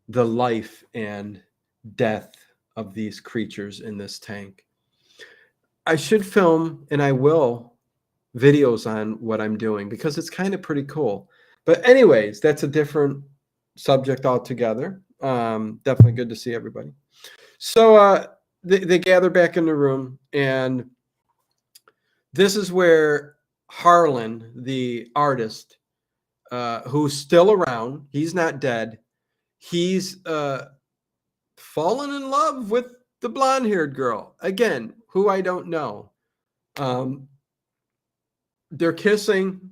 the life and death of these creatures in this tank. I should film, and I will, videos on what I'm doing because it's kind of pretty cool. But anyways, that's a different subject altogether. Definitely good to see everybody. So they gather back in the room, and this is where Harlan, the artist, who's still around, he's not dead. He's fallen in love with the blonde-haired girl. Again, who I don't know. They're kissing,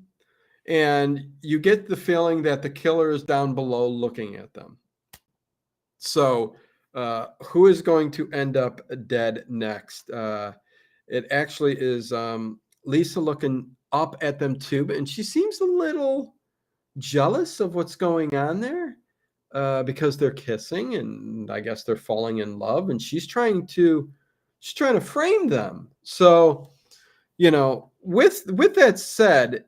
and you get the feeling that the killer is down below looking at them. So who is going to end up dead next? It actually is Lisa looking up at them too, and she seems a little jealous of what's going on there. because they're kissing, and I guess they're falling in love, and she's trying to frame them. So, with that said,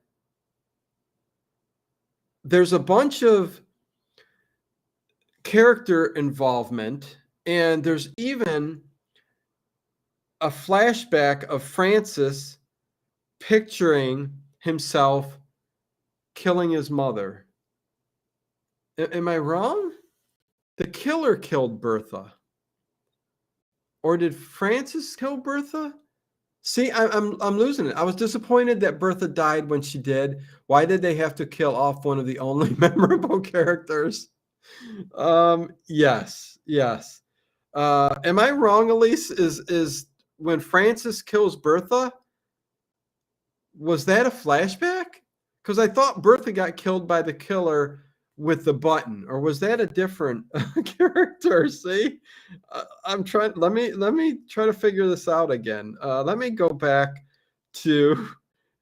there's a bunch of character involvement, and there's even a flashback of Francis picturing himself killing his mother. Am I wrong? The killer killed Bertha. Or did Francis kill Bertha? See, I'm losing it. I was disappointed that Bertha died when she did. Why did they have to kill off one of the only memorable characters? Yes, yes. Am I wrong, Aleece? Is when Francis kills Bertha, was that a flashback? Because I thought Bertha got killed by the killer with the button, or was that a different character? See, I'm trying. Let me try to figure this out again. Let me go back to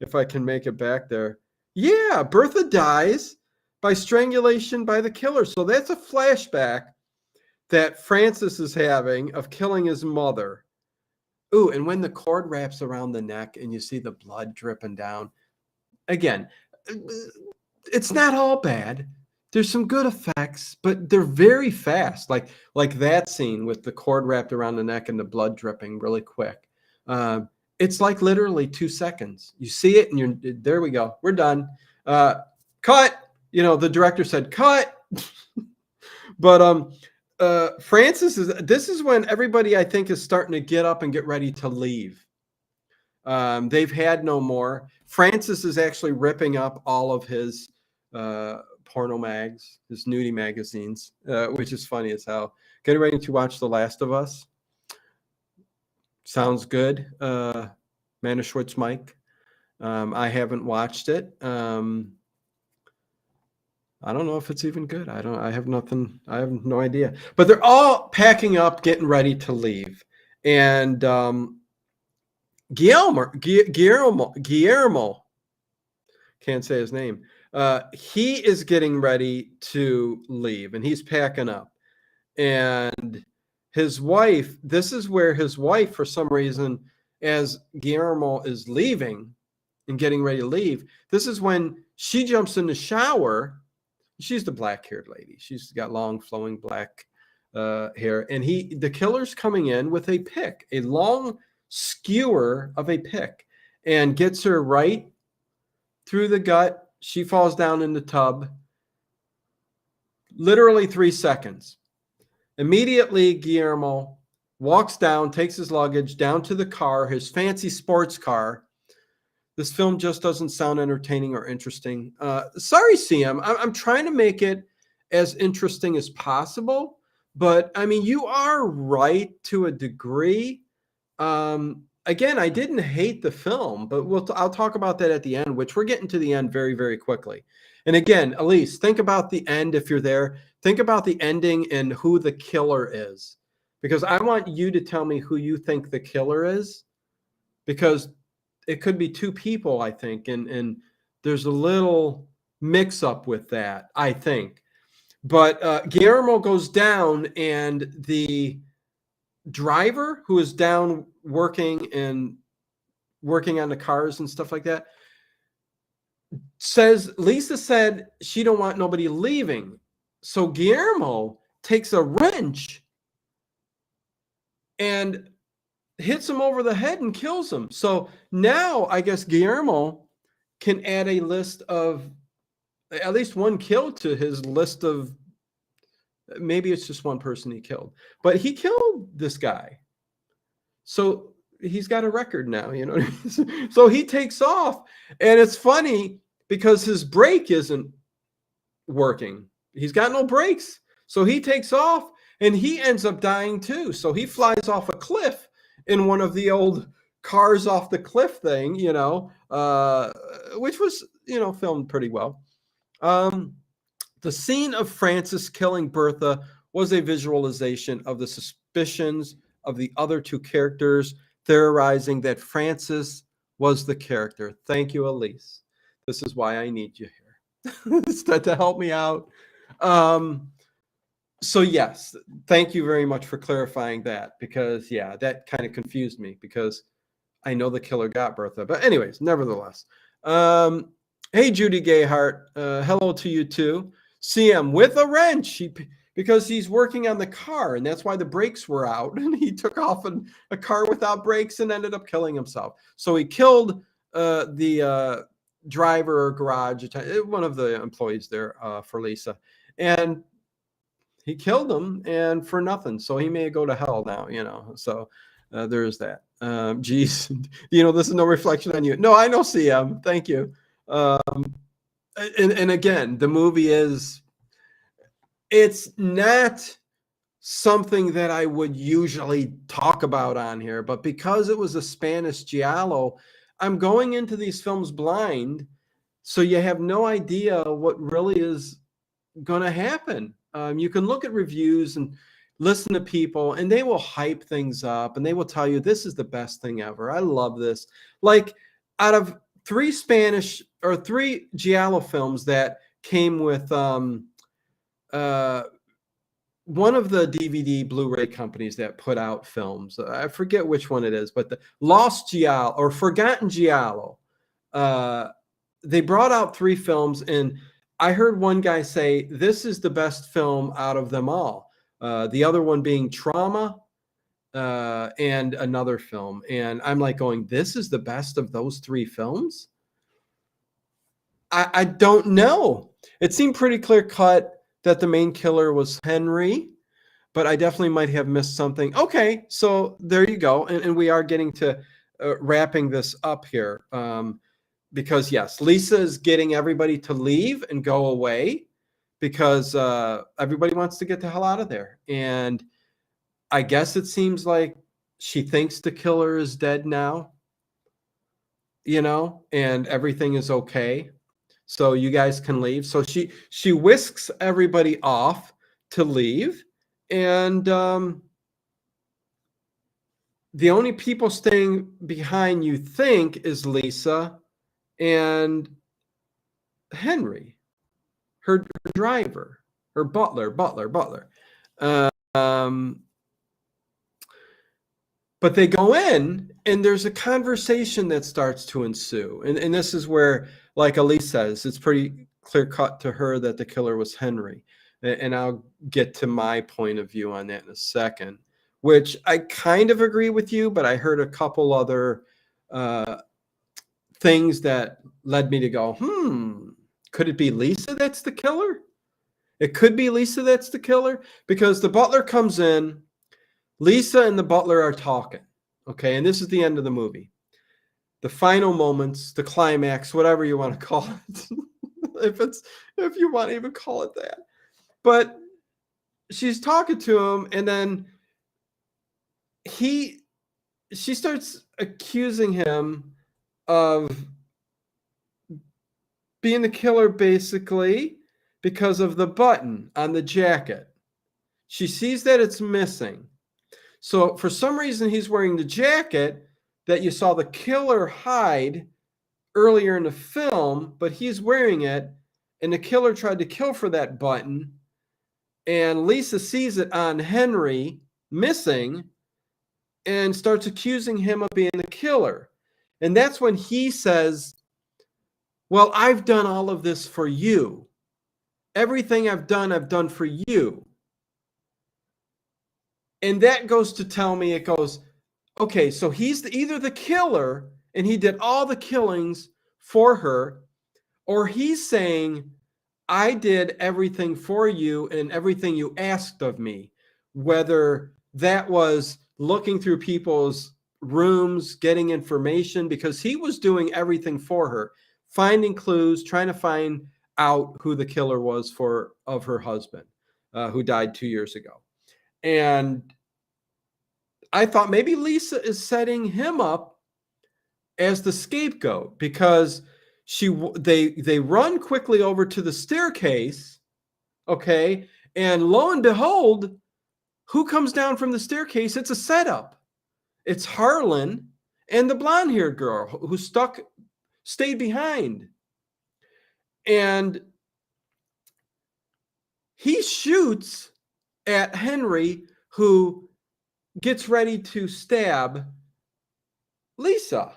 if I can make it back there. Yeah, Bertha dies by strangulation by the killer. So that's a flashback that Francis is having of killing his mother. Ooh, and when the cord wraps around the neck and you see the blood dripping down, again, it's not all bad. There's some good effects, but they're very fast. Like that scene with the cord wrapped around the neck and the blood dripping really quick. It's like literally 2 seconds. You see it, and you're there. We go. We're done. Cut. The director said cut. But Francis this is when everybody, I think, is starting to get up and get ready to leave. They've had no more. Francis is actually ripping up all of his porno mags, his nudie magazines, which is funny as hell. Getting ready to watch The Last of Us. Sounds good. Manischewitz Mike. I haven't watched it. I don't know if it's even good. I have nothing. I have no idea. But they're all packing up, getting ready to leave. And Guillermo, can't say his name. He is getting ready to leave, and he's packing up. And his wife, this is where his wife, for some reason, as Guillermo is leaving and getting ready to leave, this is when she jumps in the shower. She's the black-haired lady. She's got long, flowing black hair. And the killer's coming in with a pick, a long skewer of a pick, and gets her right through the gut. She falls down in the tub. Literally 3 seconds. Immediately, Guillermo walks down, takes his luggage down to the car, his fancy sports car. This film just doesn't sound entertaining or interesting. Sorry, CM. I'm trying to make it as interesting as possible. But, I mean, you are right to a degree. Again, I didn't hate the film, but I'll talk about that at the end, which we're getting to the end very, very quickly. And again, Aleece, think about the end if you're there. Think about the ending and who the killer is. Because I want you to tell me who you think the killer is. Because it could be 2 people, I think, and there's a little mix-up with that, I think. But Guillermo goes down, and the driver who is down working on the cars and stuff like that says, Lisa said she don't want nobody leaving. So Guillermo takes a wrench and hits him over the head and kills him. So now I guess Guillermo can add a list of at least one kill to his list of, maybe it's just one person he killed, but he killed this guy. So he's got a record now, So he takes off, and it's funny because his brake isn't working. He's got no brakes. So he takes off, and he ends up dying too. So he flies off a cliff in one of the old cars off the cliff thing, which was, filmed pretty well. The scene of Francis killing Bertha was a visualization of the suspicions of the other 2 characters, theorizing that Francis was the character. Thank you, Aleece. This is why I need you here to help me out. So yes, thank you very much for clarifying that, because yeah, that kind of confused me, because I know the killer got Bertha. But anyways, nevertheless. Um, hey, Judy Gayhart. Hello to you too. See him with a wrench. Because he's working on the car, and that's why the brakes were out. And he took off in a car without brakes and ended up killing himself. So he killed the driver or garage attendant, one of the employees there for Lisa. And he killed him, and for nothing. So he may go to hell now, So there's that. Geez, this is no reflection on you. No, I know CM. Thank you. And again, the movie it's not something that I would usually talk about on here, but because it was a Spanish Giallo, I'm going into these films blind. So you have no idea what really is going to happen. You can look at reviews and listen to people, and they will hype things up, and they will tell you this is the best thing ever. I love this. Like, out of three Giallo films that came with one of the DVD Blu-ray companies that put out films, I forget which one it is, but the Lost Giallo or Forgotten Giallo, they brought out three films, and I heard one guy say this is the best film out of them all. The other one being Trauma, and another film. And I'm like going, this is the best of those three films? I don't know. It seemed pretty clear cut that the main killer was Henry, but I definitely might have missed something. Okay, so there you go. And we are getting to wrapping this up here. Because yes, Lisa is getting everybody to leave and go away, because everybody wants to get the hell out of there. And I guess it seems like she thinks the killer is dead now, and everything is okay. So you guys can leave. So she whisks everybody off to leave. And the only people staying behind, you think, is Lisa and Henry, her driver, her butler. But they go in, and there's a conversation that starts to ensue. And this is where, like Elise says, it's pretty clear cut to her that the killer was Henry. And I'll get to my point of view on that in a second, which I kind of agree with you, but I heard a couple other things that led me to go, could it be Lisa that's the killer? It could be Lisa that's the killer, because the butler comes in. Lisa and the butler are talking, okay? And this is the end of the movie. The final moments, the climax, whatever you want to call it, if you want to even call it that. But she's talking to him, and then she starts accusing him of being the killer, basically, because of the button on the jacket. She sees that it's missing. So for some reason, he's wearing the jacket that you saw the killer hide earlier in the film, but he's wearing it, and the killer tried to kill for that button, and Lisa sees it on Henry missing and starts accusing him of being the killer. And that's when he says, well, I've done all of this for you. Everything I've done for you. And that goes to tell me, it goes, okay, so he's either the killer and he did all the killings for her, or he's saying, I did everything for you and everything you asked of me, whether that was looking through people's rooms, getting information, because he was doing everything for her, finding clues, trying to find out who the killer was of her husband, who died 2 years ago. And I thought maybe Lisa is setting him up as the scapegoat, because they run quickly over to the staircase, okay, and lo and behold, who comes down from the staircase? It's a setup. It's Harlan and the blonde-haired girl who stayed behind. And he shoots at Henry, who gets ready to stab Lisa.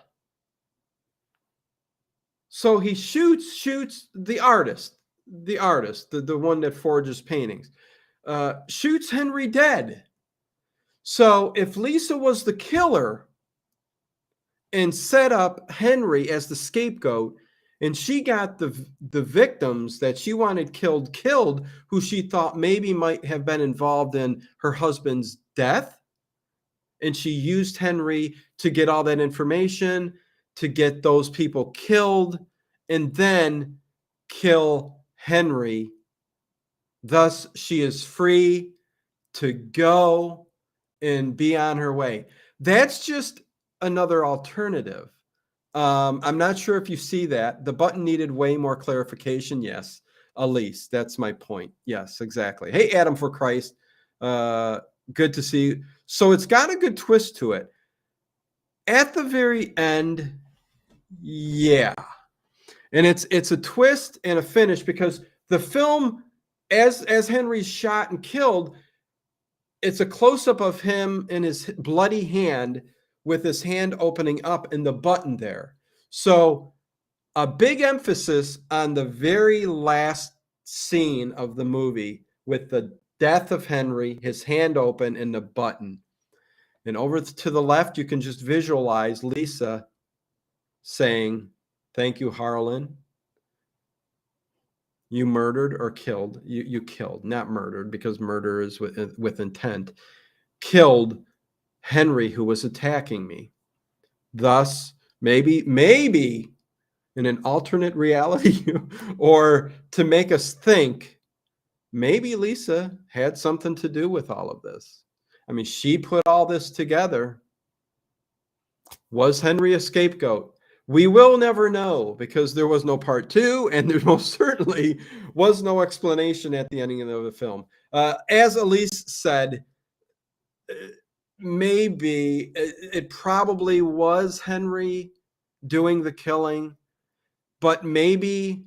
So he shoots the artist, the one that forges paintings, shoots Henry dead. So if Lisa was the killer and set up Henry as the scapegoat, and she got the victims that she wanted killed, who she thought maybe might have been involved in her husband's death, and she used Henry to get all that information, to get those people killed, and then kill Henry. Thus, she is free to go and be on her way. That's just another alternative. I'm not sure if you see that. The button needed way more clarification. Yes, Aleece, that's my point. Yes, exactly. Hey, Adam for Christ. Good to see you. So it's got a good twist to it. At the very end, yeah. And it's a twist and a finish, because the film, as Henry's shot and killed, it's a close-up of him in his bloody hand with his hand opening up and the button there. So a big emphasis on the very last scene of the movie with the death of Henry, his hand open, and the button. And over to the left, you can just visualize Lisa saying, "Thank you, Harlan. You murdered or killed. You killed, not murdered, because murder is with intent. Killed Henry, who was attacking me. Thus, maybe in an alternate reality, or to make us think, maybe Lisa had something to do with all of this. I mean, she put all this together. Was Henry a scapegoat? We will never know, because there was no part two, and there most certainly was no explanation at the ending of the film. As Aleece said, maybe it probably was Henry doing the killing, but maybe,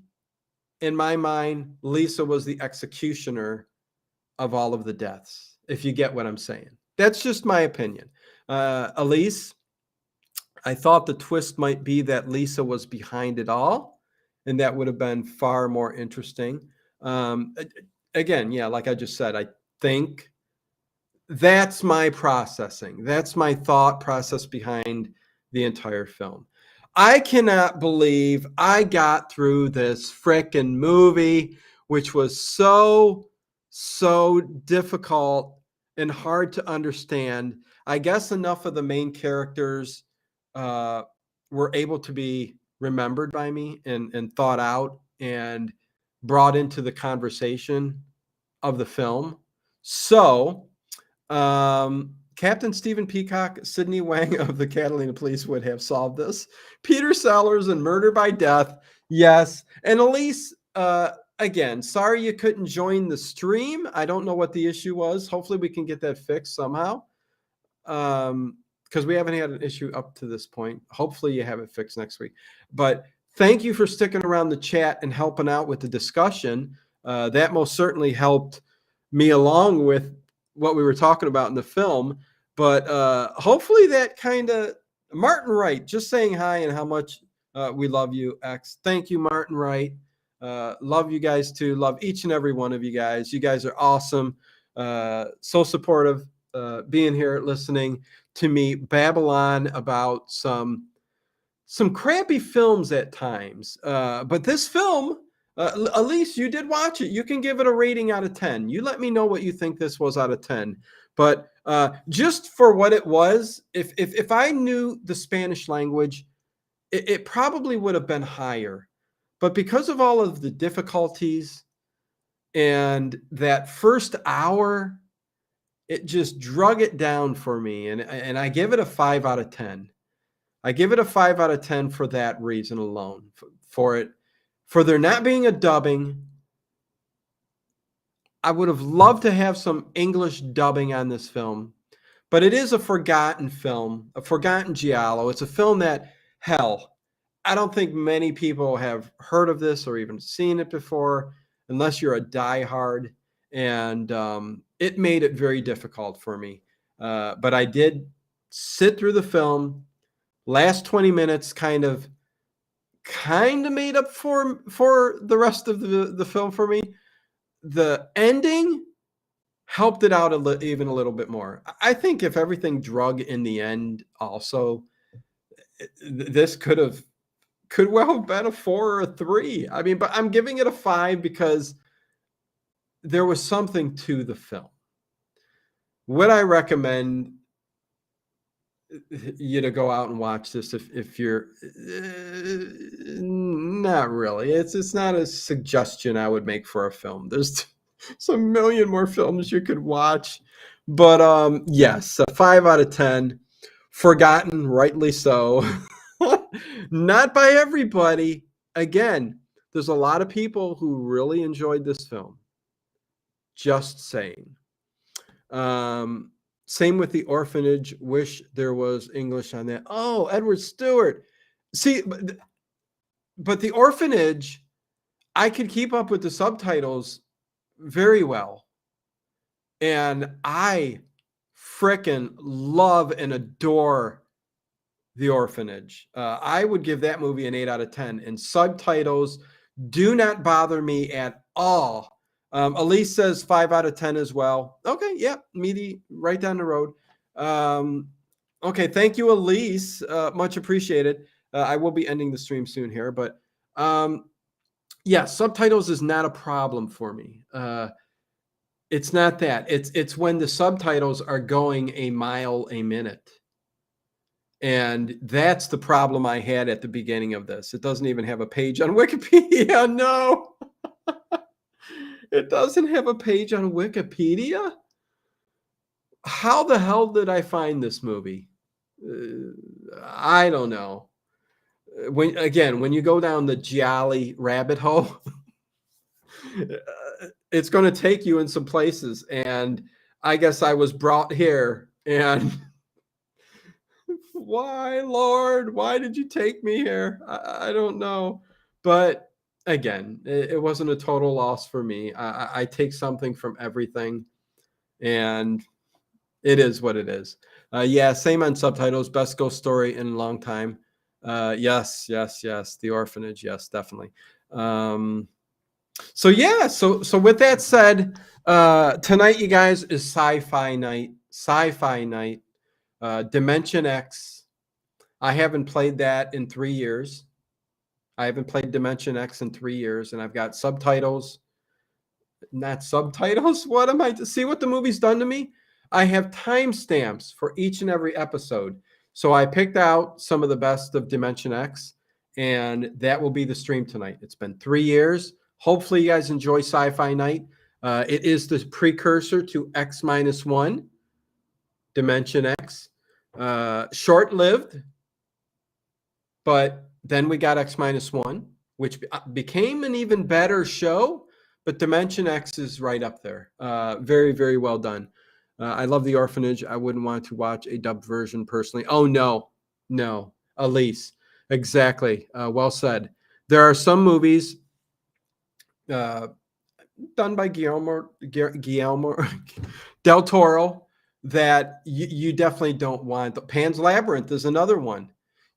in my mind, Lisa was the executioner of all of the deaths, if you get what I'm saying. That's just my opinion. Aleece, I thought the twist might be that Lisa was behind it all, and that would have been far more interesting. Again, yeah, like I just said, I think that's my processing. That's my thought process behind the entire film. I cannot believe I got through this frickin' movie, which was so difficult and hard to understand. I guess enough of the main characters uh, were able to be remembered by me and thought out and brought into the conversation of the film. So, Captain Stephen Peacock, Sidney Wang of the Catalina Police would have solved this. Peter Sellers and Murder by Death, yes. And Aleece, again, sorry you couldn't join the stream. I don't know what the issue was. Hopefully we can get that fixed somehow, because we haven't had an issue up to this point. Hopefully you have it fixed next week. But thank you for sticking around the chat and helping out with the discussion. That most certainly helped me along with what we were talking about in the film. But hopefully that kind of, Martin Wright, just saying hi and how much we love you, X. Thank you, Martin Wright. Love you guys too. Love each and every one of you guys. You guys are awesome. So supportive, being here, listening to me babble on about some crappy films at times. But this film, Aleece, you did watch it. You can give it a rating out of 10. You let me know what you think this was out of 10. But just for what it was, if I knew the Spanish language, it probably would have been higher. But because of all of the difficulties and that first hour, it just drug it down for me. And I give it a 5 out of 10. I give it a 5 out of 10 for that reason alone. For there not being a dubbing. I would have loved to have some English dubbing on this film, but it is a forgotten film, a forgotten Giallo. It's a film that, hell, I don't think many people have heard of this or even seen it before, unless you're a diehard. and it made it very difficult for me. But I did sit through the film. Last 20 minutes kind of made up for the rest of the film for me. The ending helped it out even a little bit more. I think if everything drug in the end also, this could well have been a 4 or a 3. I mean, but I'm giving it a 5 because there was something to the film. Would I recommend you to go out and watch this if you're not really? It's not a suggestion I would make for a film. There's some million more films you could watch, but yes, a 5 out of 10. Forgotten, rightly so. Not by everybody. Again, there's a lot of people who really enjoyed this film. Just saying. Same with The Orphanage. Wish there was English on that. Oh, Edward Stewart. See, but The Orphanage, I could keep up with the subtitles very well. And I frickin' love and adore The Orphanage. I would give that movie an 8 out of 10. And subtitles do not bother me at all. Elise says 5 out of 10 as well. Okay, yeah, meaty, right down the road. Okay, thank you, Elise. Much appreciated. I will be ending the stream soon here, but yeah, subtitles is not a problem for me. It's not that. It's when the subtitles are going a mile a minute. And that's the problem I had at the beginning of this. It doesn't even have a page on Wikipedia. No. It doesn't have a page on Wikipedia? How the hell did I find this movie? I don't know. When you go down the Giallo rabbit hole, it's going to take you in some places. And I guess I was brought here. And why, Lord? Why did you take me here? I don't know. But again, it wasn't a total loss for me. I take something from everything, and it is what it is. Yeah, same on subtitles. Best ghost story in a long time. Yes. The Orphanage. Yes, definitely. So yeah. So with that said, tonight, you guys, is sci-fi night. Sci-fi night. Dimension X. I haven't played that in 3 years. I haven't played Dimension X in 3 years, and I've got subtitles. Not subtitles. What am I to see what the movie's done to me? I have timestamps for each and every episode. So I picked out some of the best of Dimension X, and that will be the stream tonight. It's been 3 years. Hopefully, you guys enjoy Sci-Fi Night. It is the precursor to X-1, Dimension X. Short-lived, but then we got X-1, which became an even better show. But Dimension X is right up there. Very, very well done. I love The Orphanage. I wouldn't want to watch a dubbed version personally. Oh, no. Elise. Exactly. Well said. There are some movies done by Guillermo del Toro that you definitely don't want. Pan's Labyrinth is another one.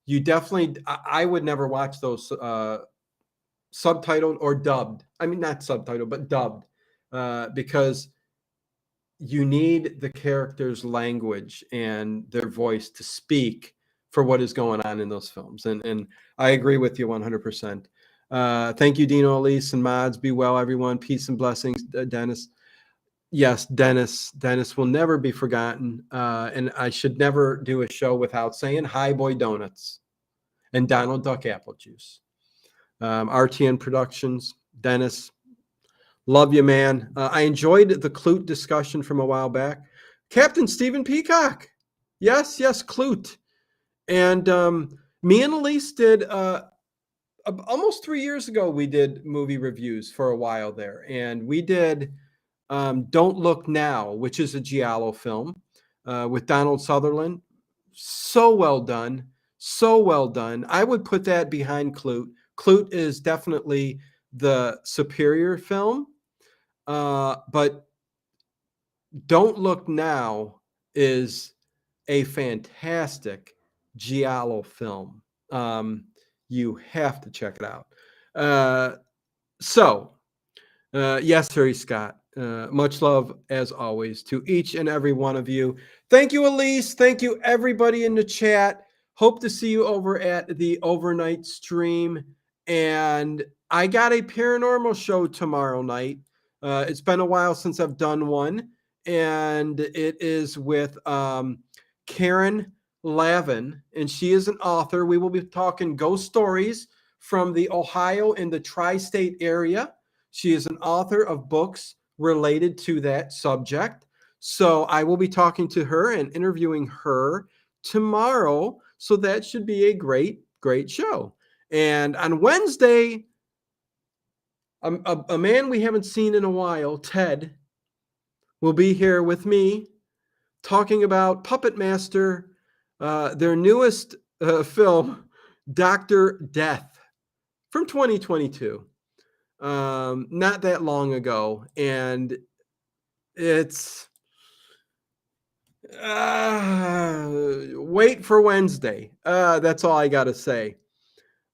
You definitely, I would never watch those subtitled or dubbed. I mean, not subtitled, but dubbed, because you need the character's language and their voice to speak for what is going on in those films. And I agree with you 100%. Thank you, Dino Aleece and mods. Be well, everyone. Peace and blessings, Dennis. Yes, Dennis. Dennis will never be forgotten. And I should never do a show without saying hi, boy donuts and Donald Duck apple juice. RTN Productions, Dennis, love you, man. I enjoyed the Clute discussion from a while back. Captain Stephen Peacock. Yes, Clute. And me and Elise did, almost 3 years ago, we did movie reviews for a while there. And we did Don't Look Now, which is a Giallo film with Donald Sutherland. So well done. I would put that behind Clute. Clute is definitely the superior film. But Don't Look Now is a fantastic Giallo film. You have to check it out. Uh, so, yes, Harry Scott. Much love as always to each and every one of you. Thank you, Elise. Thank you, everybody in the chat. Hope to see you over at the overnight stream. And I got a paranormal show tomorrow night. It's been a while since I've done one, and it is with Karen Lavin, and she is an author. We will be talking ghost stories from the Ohio and the tri-state area. She is an author of books related to that subject. So I will be talking to her and interviewing her tomorrow. So that should be a great, great show. And on Wednesday, a man we haven't seen in a while, Ted, will be here with me talking about Puppet Master, their newest film, Dr. Death, from 2022. Not that long ago. And it's wait for Wednesday. That's all I got to say.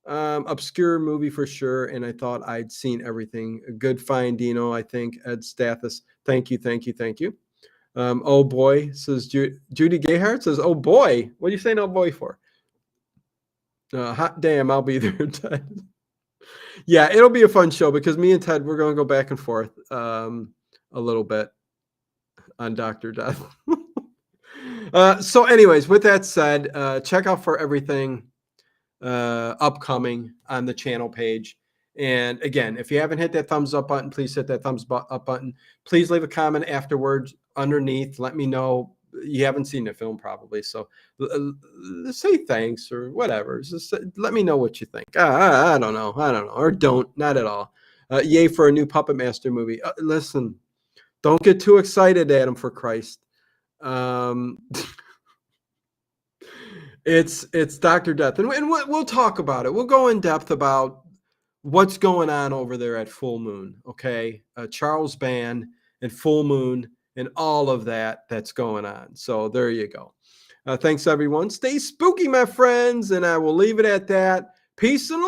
Obscure movie for sure. And I thought I'd seen everything. A good find, Dino, I think. Ed Stathis. Thank you, thank you, thank you. Oh boy, says Judy Gayhart says, oh boy. What are you saying, oh boy, for? Hot damn, I'll be there, Ted. Yeah, it'll be a fun show because me and Ted, we're going to go back and forth a little bit on Dr. Death. So anyways, with that said, check out for everything upcoming on the channel page. And again, if you haven't hit that thumbs up button, please hit that thumbs up button. Please leave a comment afterwards underneath. Let me know you haven't seen the film probably. So say thanks or whatever. Just let me know what you think. I don't know. Or don't. Not at all. Yay for a new Puppet Master movie. Listen, don't get too excited, Adam, for Christ. It's Dr. Death, and we'll talk about it. We'll go in depth about what's going on over there at Full Moon. Okay, Charles Band and Full Moon and all of that's going on. So there you go. Thanks everyone. Stay spooky, my friends, and I will leave it at that. Peace and love.